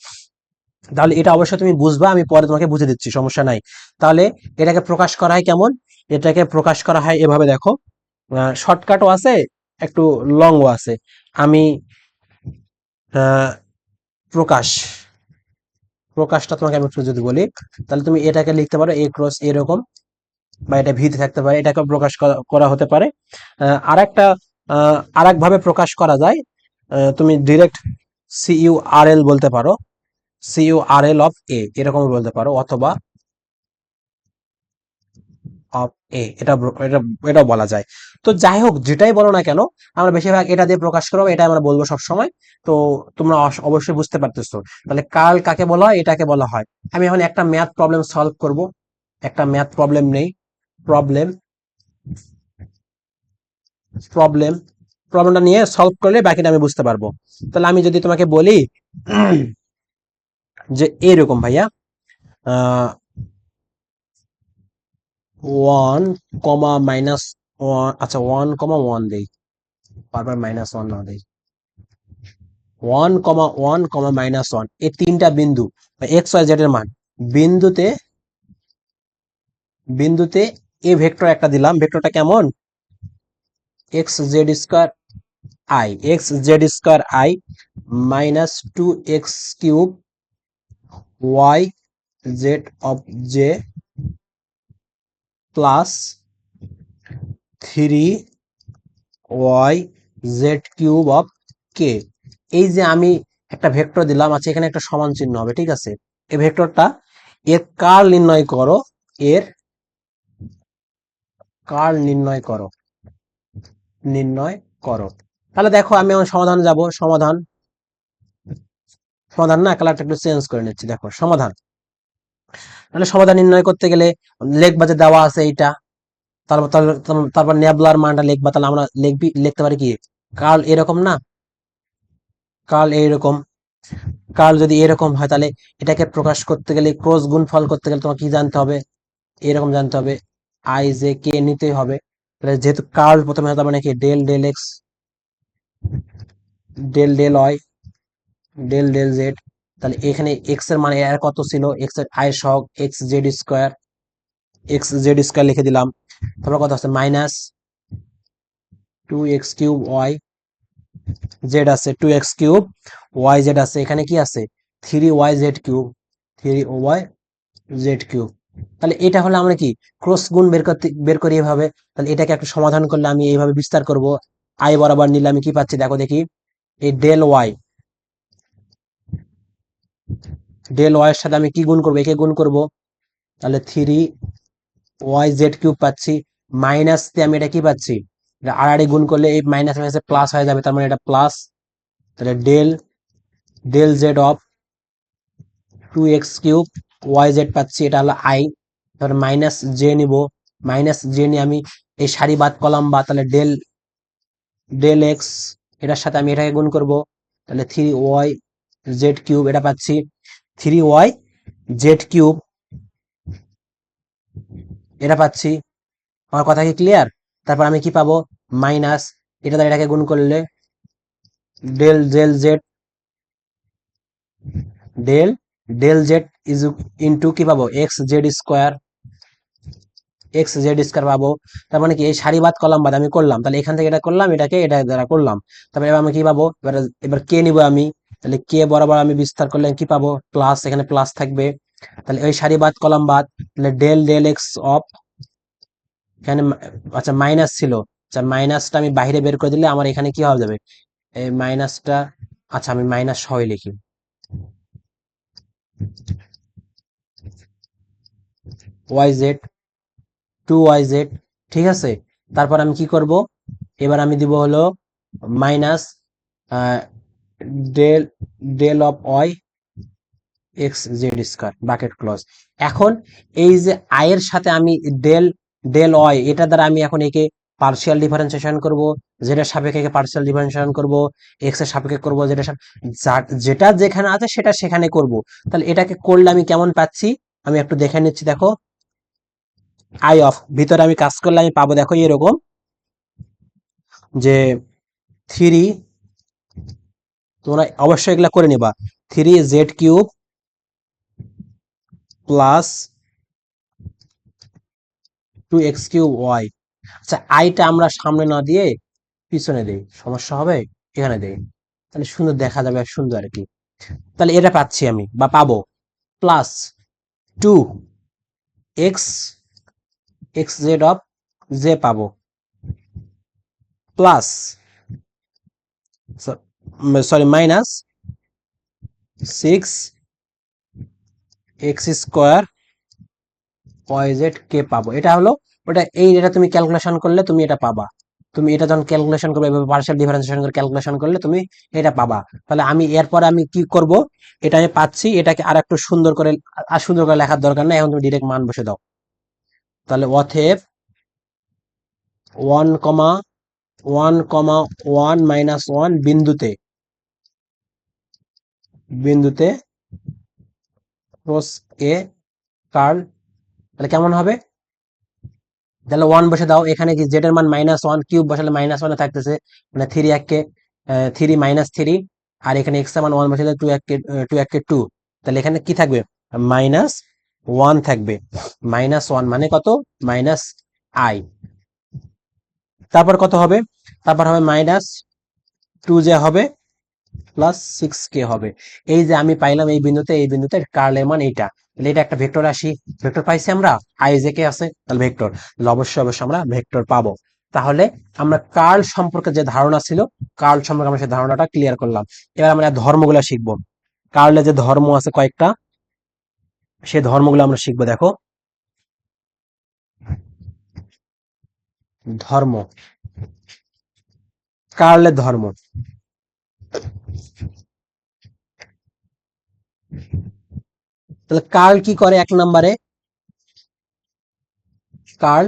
তাহলে এটা অবশ্যই তুমি বুঝবা, আমি পরে তোমাকে বুঝে দিচ্ছি, সমস্যা নাই। তাহলে এটাকে প্রকাশ করা হয় কেমন, এটাকে প্রকাশ করা হয় এভাবে, দেখো শর্টকাটও আছে, একটু লংও আছে। আমি আহ, প্রকাশ প্রকাশটা তোমাকে আমি একটু যদি বলি, তাহলে তুমি এটাকে লিখতে পারো এ ক্রস এরকম, বা এটা ভিতে থাকতে পারে, এটাকে প্রকাশ করা হতে পারে। আর এক ভাবে প্রকাশ করা যায়, তুমি ডিরেক্ট CURL বলতে পারো, CURL অফ এ এরকম বলতে পারো, অথবা অফ এ, এটা বলা যায়। তো যাই হোক, যেটাই বলো না কেন, আমরা বেশিরভাগ এটা দিয়ে প্রকাশ করবো, এটা আমরা বলবো সব সময়। তো তোমরা অবশ্যই বুঝতে পারতেছো। তাহলে কার্ল কাকে বলা হয়, এটাকে বলা হয়। আমি এখন একটা ম্যাথ প্রবলেম সলভ করব, একটা ম্যাথ প্রবলেম নেই, প্রবলেম প্রবলেম প্রবলেমটা নিয়ে সলভ করলে বাকিটা আমি বুঝতে পারবো। তাহলে আমি যদি তোমাকে বলি যে এরকম ভাইয়া, 1, আচ্ছা 1, 1 দেই, বারবার -1 না দেই, 1, 1, -1 এই তিনটা বিন্দু XYZ এর মান, বিন্দুতে বিন্দুতে এ ভেক্টর একটা দিলাম, ভেক্টরটা কেমন, xz2i -2x³ yz of j plus 3yz³ of k। এই যে আমি একটা ভেক্টর দিলাম, আচ্ছা এখানে একটা সমান চিহ্ন হবে, ঠিক আছে। এই ভেক্টরটা এর কার্ল নির্ণয় করো, এর কার্ল নির্ণয় করো। তাহলে দেখো আমি এখন সমাধান যাব, সমাধান, সমাধান না, কালারটা একটু চেঞ্জ করে নিচ্ছি, দেখো সমাধান। তাহলে সমাধান নির্ণয় করতে গেলে লিখবা যে দেওয়া আছে এইটা, তারপর তারপর নেবলার মানটা লিখবা, তাহলে আমরা লিখতে পারি কি, কার্ল এরকম না, কার্ল এইরকম, কার্ল যদি এরকম হয় তাহলে এটাকে প্রকাশ করতে গেলে, ক্রস গুণফল করতে গেলে তোমাকে কি জানতে হবে, এরকম জানতে হবে, আই জে কে নিতেই হবে। তাহলে যেহেতু কার্ল প্রথমে হবে, তার মানে কি del del x, del del Y, del del Z. তাহলে এখানে এক্স এর মানে এর কত ছিল, এক্স এর আই সহগ x Z square, x Z square লিখে দিলাম। তারপর কত আছে, মাইনাস 2x³ ওয়াই জেড আছে, 2x³ ওয়াই জেড আছে, এখানে কি আছে 3y z³, 3y z³। তাহলে এটা হলো আমরা কি ক্রস গুণ বের করি এভাবে। তাহলে এটাকে একটু সমাধান করলে আমি এইভাবে বিস্তার করব, আই বরাবর নিলে আমি কি পাচ্ছি দেখো দেখি, এই ডেল ওয়াই এর সাথে আমি কি গুণ করবো, একে গুণ করব, তাহলে 3y z³ পাচ্ছি, মাইনাস দিয়ে আমি এটা কি পাচ্ছি, এটা আর গুণ করলে এই মাইনাস মাইনাসে প্লাস হয়ে যাবে, তার মানে এটা প্লাস। তাহলে del del Z of 2x³ Y Z পাচ্ছি, এটা হলো আই। তারপরে মাইনাস জে নিব, মাইনাস জে নিয়ে আমি এই সারি বাদ কলাম বা, তাহলে ডেল ডেল এক্স, এটার সাথে আমি এটাকে গুণ করব, তাহলে 3y z³ এটা পাচ্ছি, 3y z³ এটা পাচ্ছি। আমার কথা কি ক্লিয়ার? তারপর আমি কি পাবো, মাইনাস, এটা দ্বারা এটাকে গুণ করলে del del Z, del del Z is into কি পাবো, এক্স জেড স্কোয়ার, পাবো। তার মানে কি এই সারি বাদ কলাম বাদ আমি করলাম, তাহলে এখান থেকে এটা করলাম, এটাকে এটা দ্বারা করলাম। তারপরে এবার আমি কি পাবো, এবার কে নিব আমি, তাহলে কে বরাবর আমি বিস্তার করলে কি পাবো, প্লাস, এখানে প্লাস থাকবে। তাহলে ওই সারি বাদ কলাম বাদ, তাহলে ডেল ডেল এক্স অফ, এখানে আচ্ছা মাইনাস ছিল, আচ্ছা মাইনাসটা আমি বাইরে বের করে দিলে আমার এখানে কি হয়ে যাবে, এই মাইনাসটা, আচ্ছা আমি মাইনাস সহ লিখি, ওয়াই জেড, 2y z, ঠিক আছে। তারপর আমি কি করব, এবার আমি দিব হলো minus del del of Y X Z square bracket close. এখন এই যে আই এর সাথে আমি ডেল ডেল ওয়াই, এটা দ্বারা আমি এখন একে পার্শিয়াল ডিফারেন্সিয়েশন করব, যেটা সাপেক্ষে একে পার্শিয়াল ডিফারেন্সিয়েশন করব, এক্স এর সাপেক্ষে করব, যেটা যেখানে আছে সেটা সেখানে করব। তাহলে এটাকে করলে আমি কেমন পাচ্ছি, আমি একটু দেখে নিচ্ছি, দেখো আই অফ ভিতরে আমি কাজ করলে আমি পাবো দেখো এরকম, যে থ্রি, তোমরা অবশ্যই এগুলা করে নিবা, 3z³ প্লাস 2x³ ওয়াই। আচ্ছা আইটা আমরা সামনে না দিয়ে পিছনে দেই, সমস্যা হবে, এখানে দেই, তাহলে সুন্দর দেখা যাবে, আর সুন্দর আর কি। তাহলে এটা পাচ্ছি আমি বা পাবো, প্লাস 2x অফ জে পাবো, plus sorry minus 6x² y z কে পাবো। এটা হলো ওটা, এটা তুমি ক্যালকুলেশন করলে তুমি এটা পাবা, তুমি এটা যখন ক্যালকুলেশন করবে, পার্শিয়াল ডিফারেন্সিয়েশন করে ক্যালকুলেশন করলে তুমি এটা পাবা। তাহলে আমি এরপরে আমি কি করব, এটা আমি পাচ্ছি, এটাকে আর একটু সুন্দর করে, আর সুন্দর করে লেখার দরকার নেই, এখন তুমি ডিরেক্ট মান বসে দাও। তাহলে অতএব 1,1,1 -1 বিন্দুতে, বিন্দুতে ক্রস এ কার্ল, তাহলে কেমন হবে, তাহলে 1 বসে দাও, এখানে কি জেড এর মান -1, কিউব বসালে -1 থাকতেছে, মানে 3 এককে 3 -3, আর এখানে এক্স এর মান 1 বসালে 2 তাহলে এখানে কি থাকবে, -1 থাকবে, -1 মানে কত, -i। তারপর কত হবে, তারপর হবে -2 যে হবে, +6k হবে। এই যে আমি পাইলাম এই বিন্দুতে, এই বিন্দুতে কার্লের মান এইটা, তাহলে এটা একটা ভেক্টর রাশি, ভেক্টর পাইছি আমরা, আই জে কে আছে, তাহলে ভেক্টর, তাহলে অবশ্যই অবশ্যই আমরা ভেক্টর পাবো। তাহলে আমরা কার্ল সম্পর্কে যে ধারণা ছিল, কার্ল সম্পর্কে আমরা সেই ধারণাটা ক্লিয়ার করলাম। এবার আমরা ধর্মগুলো শিখবো, কার্লের যে ধর্ম আছে কয়েকটা, সেই ধর্মগুলো আমরা শিখবো, দেখো ধর্ম, কার্লের ধর্ম। তাহলে কার্ল কি করে? এক নম্বরে কার্ল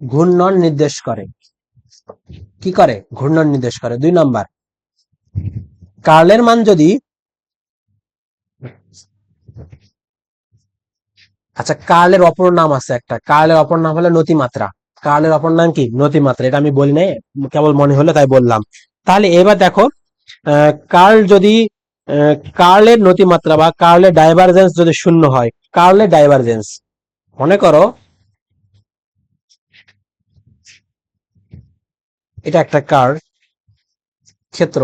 ঘূর্ণন নির্দেশ করে। কি করে? ঘূর্ণন নির্দেশ করে। 2 নাম্বার, কার্লের মান যদি, আচ্ছা কার্লের অপর নাম আছে একটা, কার্লের অপর নাম হলো নতিমাত্রা। কার্লের অপর নাম কি? নতিমাত্রা। এটা আমি বলি নাই, কেবল মনে হলো তাই বললাম। তাহলে এবার দেখো, কার্ল যদি কার্লের নতিমাত্রা বা কার্লের ডাইভারজেন্স যদি শূন্য হয়, কার্লের ডাইভারজেন্স, মনে করো এটা একটা কার্ল ক্ষেত্র,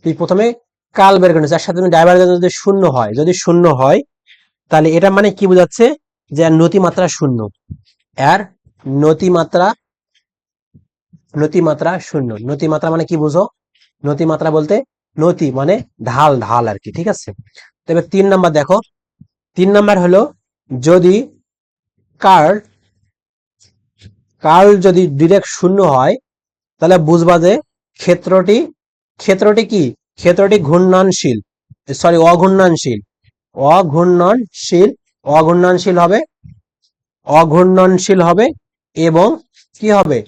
তুই প্রথমে কার্ল বের করে নিস, তার সাথে তুমি ডাইভারজেন্স যদি শূন্য হয়, যদি শূন্য হয়, তাহলে এটা মানে কি বোঝাচ্ছে? যে এর নতিমাত্রা শূন্য, এর নতিমাত্রা, নতিমাত্রা শূন্য। নতিমাত্রা মানে কি বুঝো? নতিমাত্রা বলতে নতি মানে ঢাল, ঢাল আর কি, ঠিক আছে। তবে 3 নাম্বার দেখো, 3 নাম্বার হলো যদি কার্ল, কার্ল যদি ডিরেক্ট শূন্য হয়, তাহলে বুঝবা যে ক্ষেত্রটি, ক্ষেত্রটি কি? ক্ষেত্রটি ঘূর্ণনশীল, সরি অঘূর্ণনশীল, অঘূর্ণনশীল, অঘূর্ণনশীল হবে, অঘূর্ণনশীল হবে এবং কি হবে?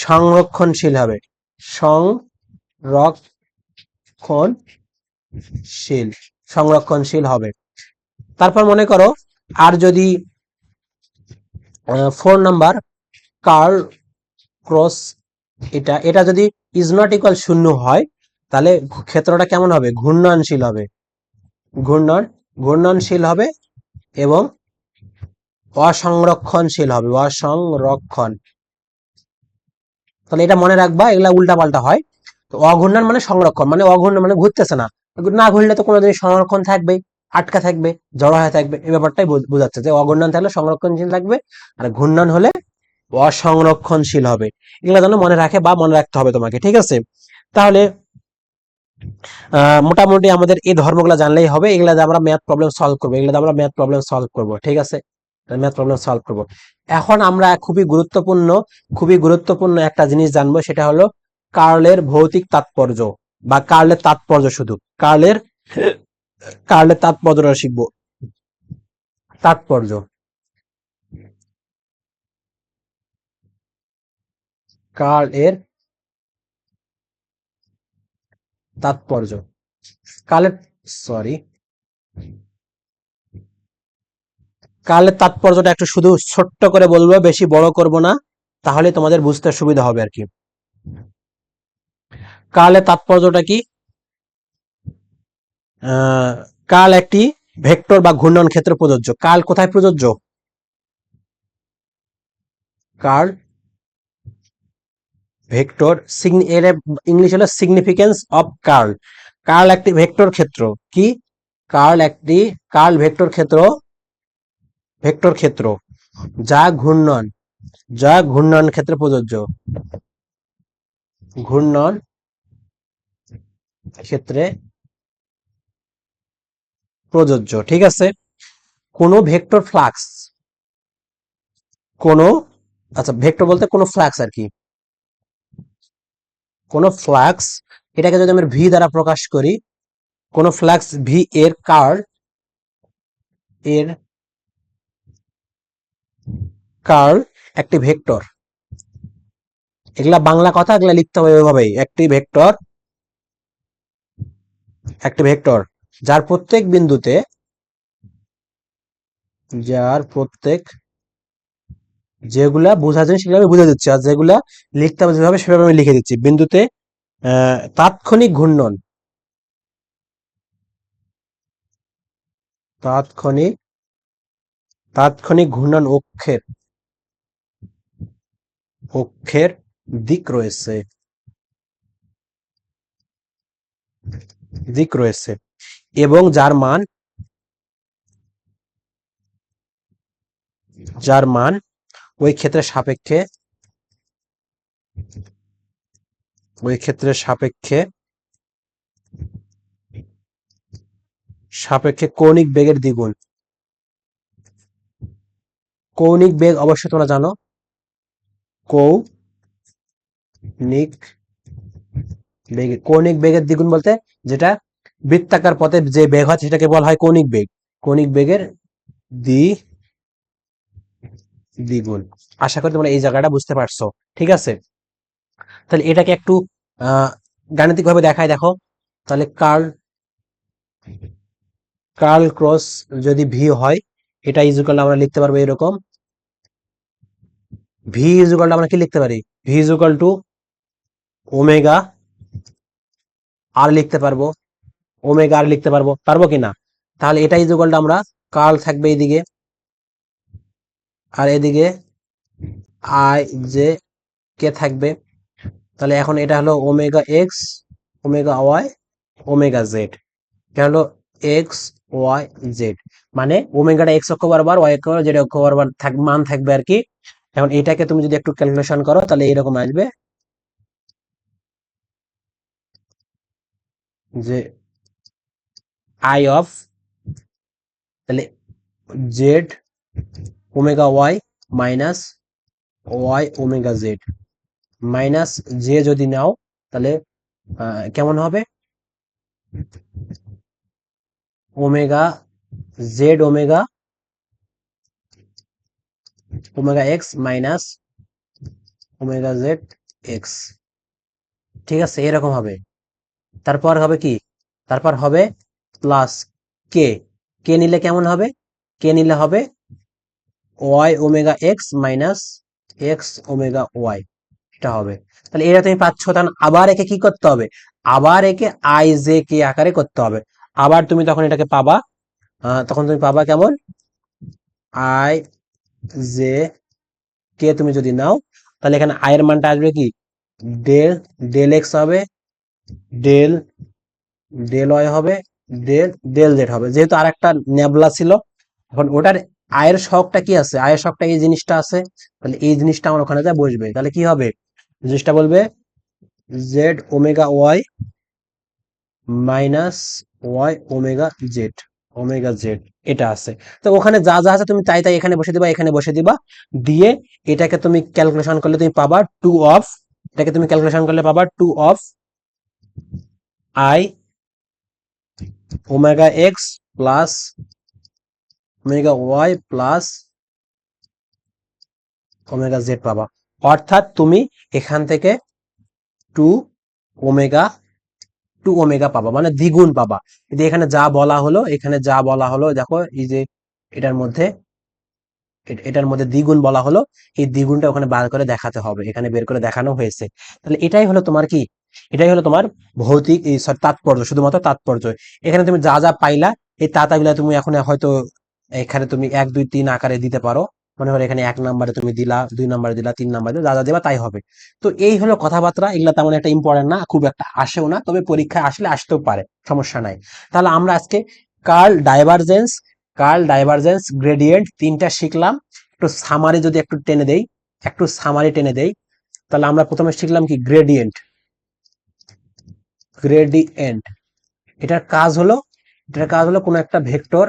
সংরক্ষণশীল হবে, সংরক্ষণশীল, সংরক্ষণশীল হবে। তারপর মনে করো, আর যদি 4 নাম্বার কার্ল ক্রস, এটা এটা যদি ইজ নট ইকুয়াল শূন্য হয়, তাহলে ক্ষেত্রটা কেমন হবে? ঘূর্ণনশীল হবে, ঘূর্ণন, ঘূর্ণনশীল হবে এবং অসংরক্ষণশীল হবে, অসংরক্ষণ। তাহলে এটা মনে রাখবা, এগুলা উল্টা পাল্টা হয়। তো অঘূর্ণন মানে সংরক্ষণ, মানে অঘূর্ণন মানে ঘুরতেছে না, না ঘুরলে তো কোনো জিনিস সংরক্ষণ থাকবে, আটকা থাকবে, জড়ো হয়ে থাকবে, এই ব্যাপারটাই বোঝাচ্ছে যে অঘূর্ণন থাকলে সংরক্ষণশীল থাকবে, আর ঘূর্ণন হলে অসংরক্ষণশীল হবে। এগুলা যেন মনে রাখে বা মনে রাখতে হবে তোমাকে, ঠিক আছে। তাহলে মোটামুটি আমাদের এই ধর্মগুলো জানলেই হবে, এগুলা দিয়ে আমরা ম্যাথ প্রবলেম সলভ করবো, এগুলা দিয়ে আমরা ম্যাথ প্রবলেম সলভ করবো, ঠিক আছে, ম্যাথ প্রবলেম সলভ করবো। এখন আমরা খুবই গুরুত্বপূর্ণ, খুবই গুরুত্বপূর্ণ একটা জিনিস জানবো, সেটা হলো কার্লের ভৌতিক তাৎপর্য বা কার্লের তাৎপর্য, শুধু কার্লের, কার্লের তাৎপর্যটা শিখবো। তাৎপর্য, কার্ল এর তাৎপর্য, কার্লের, সরি, কার্লের তাৎপর্যটা একটু শুধু ছোট্ট করে বলবো, বেশি বড় করব না, তাহলে তোমাদের বুঝতে সুবিধা হবে আর কি। কার্লের তাৎপর্যটা কি? কাল একটি ভেক্টর বা ঘূর্ণন ক্ষেত্র প্রযোজ্য। কাল কোথায় প্রযোজ্য? কার্ল ভেক্টর, এর ইংলিশ হলো সিগনিফিকেন্স অফ কার্ল। কার্ল একটি ভেক্টর ক্ষেত্র, কি? কার্ল একটি, কার্ল ভেক্টর ক্ষেত্র, ভেক্টর ক্ষেত্র যা ঘূর্ণন, যা ঘূর্ণন ক্ষেত্রে প্রযোজ্য, ঘূর্ণন ক্ষেত্রে প্রযোজ্য, ঠিক আছে। কোন ভেক্টর ফ্লাক্স, কোন, আচ্ছা ভেক্টর বলতে কোন ফ্লাক্স আর কি, কোন ফ্লাক্স, এটাকে যদি আমরা ভি দ্বারা প্রকাশ করি, কোন ফ্লাক্স ভি এর কার্ল, এর কার্ল একটি ভেক্টর, এগুলা বাংলা কথা, এগুলা লিখতে হবে এভাবেই, একটি ভেক্টর, একটি ভেক্টর যার প্রত্যেক বিন্দুতে, যার প্রত্যেক, যেগুলা বোঝা যায় সেগুলো আমি বুঝে দিচ্ছি, আর যেগুলা লিখতে হবে যেভাবে সেভাবে আমি লিখে দিচ্ছি। বিন্দুতে তাৎক্ষণিক ঘূর্ণন, তাৎক্ষণিক, তাৎক্ষণিক ঘূর্ণন অক্ষের, অক্ষের দিক রয়েছে, দিক রয়েছে এবং যার মান, যার মান ওই ক্ষেত্রের সাপেক্ষে, ওই ক্ষেত্রের সাপেক্ষে, সাপেক্ষে কৌণিক বেগের দ্বিগুণ। কৌণিক বেগ অবশ্যই তোমরা জানো, নিক বেগ, কৌণিক বেগের দ্বিগুণ বলতে যেটা বৃত্তাকার পথে যে বেগ হয় সেটাকে বলা হয় কৌণিক বেগ। কৌণিক বেগের দ্বিগুণ। আশা করি তোমরা এই জায়গাটা বুঝতে পারছো। ঠিক আছে, তাহলে এটাকে একটু গাণিতিক ভাবে দেখায় দেখো। তাহলে কার্ল কার্ল ক্রস যদি ভি হয়, এটা ইজুকাল আমরা লিখতে পারবো এরকম, ভি ইজুকাল আমরা কি লিখতে পারি, ভি ইজুকাল টু ওমেগা আর লিখতে পারবো, ওমেগা আর লিখতে পারবো, পারবো কিনা? তাহলে এটা ইজুকাল আমরা কার্ল থাকবে এইদিকে, আর এদিকে আই জে কে থাকবে। তাহলে এখন এটা হলো omega X, omega Y, omega Z. এটা হলো এক্স ওয়াই জেড, মানে ওমেগাটা এক্স অক্ষ বরাবর, ওয়াই অক্ষ জেড অক্ষ বরাবর মান থাকবে আর কি। এখন এটাকে তুমি যদি একটু ক্যালকুলেশন করো তাহলে এরকম আসবে যে আই অফ, তাহলে Z omega Y minus Y omega Z minus J যদি নাও তাহলে কেমন হবে, omega Z omega omega X minus omega Z X. ঠিক আছে, এরকম হবে। তারপর হবে কি, তারপর হবে প্লাস কে, কে নিলে কেমন হবে, কে নিলে হবে Y omega X minus X omega Y, এটা হবে। তাহলে এটা তুমি পাচ্ছ, তখন আবার একে কি করতে হবে, আবার একে আই জে কে আকারে করতে হবে। আবার তুমি তখন এটাকে পাবা, তখন তুমি পাবা কেমন, আই জে কে তুমি যদি নাও তাহলে এখানে আই এর মানটা আসবে কি, ডেল ডেল এক্স হবে, ডেল ডেল ওয়াই হবে, ডেল ডেল জেড হবে। যেহেতু আর একটা নেবলা ছিল, এখন ওটার আয়ের শখটা কি আছে, আয়ের শখটা এই জিনিসটা আছে, তাহলে এই জিনিসটা আমার ওখানে যা বসবে। তাহলে কি হবে, জিনিসটা বলবে Z omega Y minus Y omega Z, omega Z এটা আছে। তো ওখানে যা যা আছে তুমি তাই তাই এখানে বসে দিবা, এখানে বসে দিবা, দিয়ে এটাকে তুমি ক্যালকুলেশন করলে তুমি পাবা টু অফ, এটাকে তুমি ক্যালকুলেশন করলে পাবা two of I omega X plus omega Y plus omega Z পাবা। অর্থাৎ তুমি এখান থেকে টু ওমেগা টু ওমেগা পাবা, মানে দ্বিগুণ পাবা। যদি এখানে যা বলা হলো, এখানে যা বলা হলো দেখো, এই যে এটার মধ্যে এটার মধ্যে দ্বিগুণ বলা হলো, এই দ্বিগুণটা ওখানে বার করে দেখাতে হবে, এখানে বের করে দেখানো হয়েছে। তাহলে এটাই হলো তোমার কি, এটাই হলো তোমার ভৌতিক এই তাৎপর্য, শুধুমাত্র তাৎপর্য। এখানে তুমি যা যা পাইলা এই তাতাগুলা তুমি এখন হয়তো এখানে তুমি 1 2 3 আকারে দিতে পারো। মনে করো এখানে 1 নম্বরে তুমি দিলা, 2 নম্বরে দিলা, 3 নম্বরে দিলা, যা যা দিবা তাই হবে। তো এই হলো কথাবার্তা, এগুলা তেমন একটা ইম্পর্টেন্ট না, খুব একটা আসেও না, তবে পরীক্ষায় আসলে আসতেও পারে, সমস্যা নাই। তাহলে আমরা আজকে curl divergence, curl divergence gradient তিনটা শিখলাম। একটু সামারি যদি একটু টেনে দেই, একটু সামারি টেনে দেই, তাহলে আমরা প্রথমে শিখলাম কি গ্রেডিয়েন্ট, গ্রেডিয়েন্ট এটার কাজ হলো, এটার কাজ হলো কোন একটা ভেক্টর,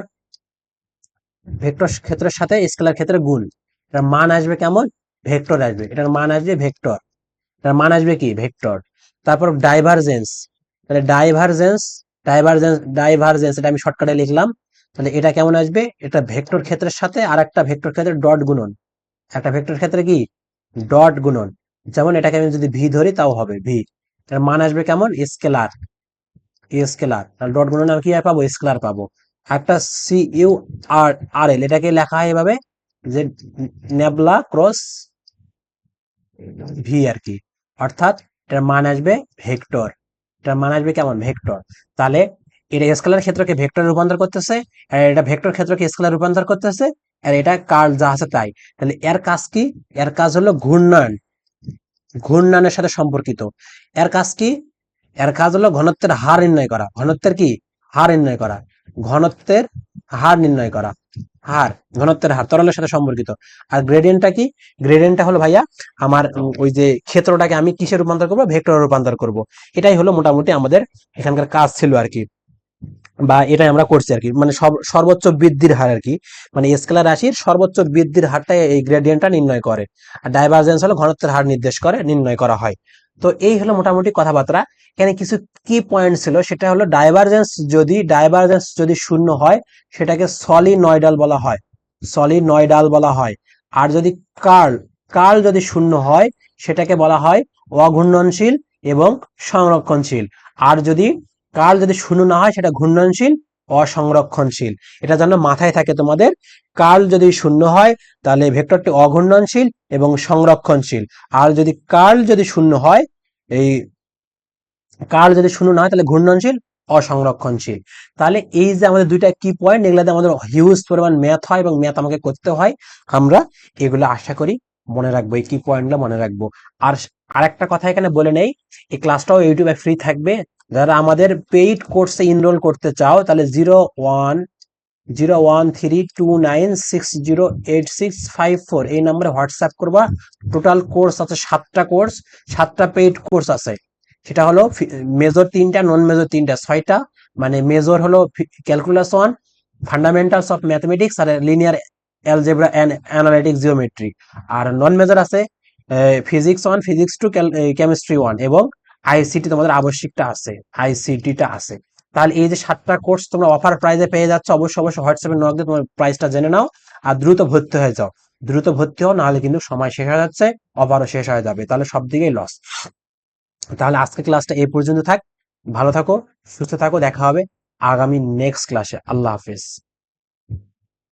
ভেক্টর ক্ষেত্রের সাথে স্কেলার ক্ষেত্রে গুণ, এটার মান আসবে কেমন, ভেক্টর আসবে, এটার মান আসবে ভেক্টর, এটার মান আসবে কি ভেক্টর। তারপর ডাইভারজেন্স, তাহলে ডাইভারজেন্স, ডাইভারজেন্স এটা আমি শর্টকাটে লিখলাম। তাহলে এটা কেমন আসবে, এটা ভেক্টর ক্ষেত্রের সাথে আর একটা ভেক্টর ক্ষেত্রে ডট গুণন, একটা ভেক্টর ক্ষেত্রে কি ডট গুণন। যেমন এটাকে আমি যদি ভি ধরি তাও হবে ভি, এটার মান আসবে কেমন স্কেলার, স্কেলার, তাহলে ডট গুণন আমি কি পাবো, স্কেলার পাবো। একটা সি ইউ আর আর এল, এটাকে লেখা হয় এভাবে যে নেবলা ক্রস ভি আর কি, অর্থাৎ এটার মান আসবে ভেক্টর, এটার মান আসবে কেমন ভেক্টর। তাহলে এটা স্কেলার ক্ষেত্রকে ভেক্টর রূপান্তর করতেছে, আর এটা ভেক্টর ক্ষেত্রকে স্কেলার রূপান্তর করতেছে, আর এটা কার্ল যা আছে তাই। তাহলে এর কাজ কি, এর কাজ হলো ঘূর্ণন, ঘূর্ণনের সাথে সম্পর্কিত। এর কাজ কি, এর কাজ হলো ঘনত্বের হার নির্ণয় করা, ঘনত্বের কি হার নির্ণয় করা, ঘনত্বের হার নির্ণয় করা, হার ঘনত্বের হার তরলের সাথে সম্পর্কিত। আর গ্রেডিয়েন্টটা কি, গ্রেডিয়েন্টটা হলো ভাইয়া আমার ওই যে ক্ষেত্রটাকে আমি কিসে রূপান্তর করবো, ভেক্টরে রূপান্তর করব। এটাই হলো মোটামুটি আমাদের এখানকার কাজ ছিল আর কি। বা এটাই আমরা করছি আর কি, মানে সর্বোচ্চ বৃদ্ধির হার আর কি, মানে স্কেলার রাশির সর্বোচ্চ বৃদ্ধির হারটা এই গ্রেডিয়েন্টটা নির্ণয় করে। আর ডাইভারজেন্স হলো ঘনত্বের হার নির্দেশ করে, নির্ণয় করা হয়। তো এই হলো মোটামুটি কথাবার্তা। এখানে কিছু কি পয়েন্ট ছিল, সেটা হলো ডাইভারজেন্স যদি শূন্য হয় সেটাকে সলিনয়েডাল বলা হয়, সলিনয়েডাল বলা হয়। আর যদি কার্ল কার্ল যদি শূন্য হয় সেটাকে বলা হয় অঘূর্ণনশীল এবং সংরক্ষণশীল। আর যদি কার্ল যদি শূন্য না হয় সেটা ঘূর্ণনশীল, অসংরক্ষণশীল। এটা যেন মাথায় থাকে তোমাদের। কার্ল যদি শূন্য হয় তাহলে ভেক্টরটি অঘূর্ণনশীল এবং সংরক্ষণশীল। আর যদি কার্ল যদি শূন্য হয়, এই কার্ল যদি শূন্য না হয় তাহলে ঘূর্ণনশীল, অসংরক্ষণশীল। তাহলে এই যে আমাদের দুইটা কি পয়েন্ট, এগুলাতে আমাদের হিউজ পরিমাণ ম্যাথ হয় এবং ম্যাথ আমাকে করতে হয়। আমরা এগুলো আশা করি মনে রাখবো, এই কি পয়েন্টগুলো মনে রাখবো। আর আরেকটা কথা এখানে বলে নেই, এই ক্লাসটাও ইউটিউবে ফ্রি থাকবে। যারা আমাদের পেইড কোর্সে এনরোল করতে চাও তাহলে 010329608654 এই নম্বরে হোয়াটসঅ্যাপ করবা। টোটাল কোর্স আছে 7টা কোর্স, 7টা পেইড কোর্স আছে। সেটা হলো মেজর 3টা, নন মেজর 3টা, 6টা। মানে মেজর হলো ক্যালকুলাস 1, ফান্ডামেন্টালস অফ ম্যাথমেটিক্স আর linear algebra and analytic geometry. আর নন মেজর আছে ফিজিক্স 1, ফিজিক্স 2, কেমিস্ট্রি 1 এবং আইসিটি তোমাদের আবশ্যিকটা আছে, আইসিটিটা আছে। তাহলে এই যে 7টা কোর্স তোমরা অফার প্রাইজে পেয়ে যাচ্ছ, অবশ্যই অবশ্যই হোয়াটসঅ্যাপে নক দিয়ে তোমার প্রাইসটা জেনে নাও। আর দ্রুত ভর্তি হয়ে যাও, দ্রুত ভর্তি হও, নাহলে কিন্তু সময় শেষ হয়ে যাচ্ছে, অফারও শেষ হয়ে যাবে, তাহলে সব দিকেই লস। তাহলে আজকে ক্লাসটা এই পর্যন্ত থাক। ভালো থাকো, সুস্থ থাকো, দেখা হবে আগামী নেক্সট ক্লাসে। আল্লাহ হাফেজ।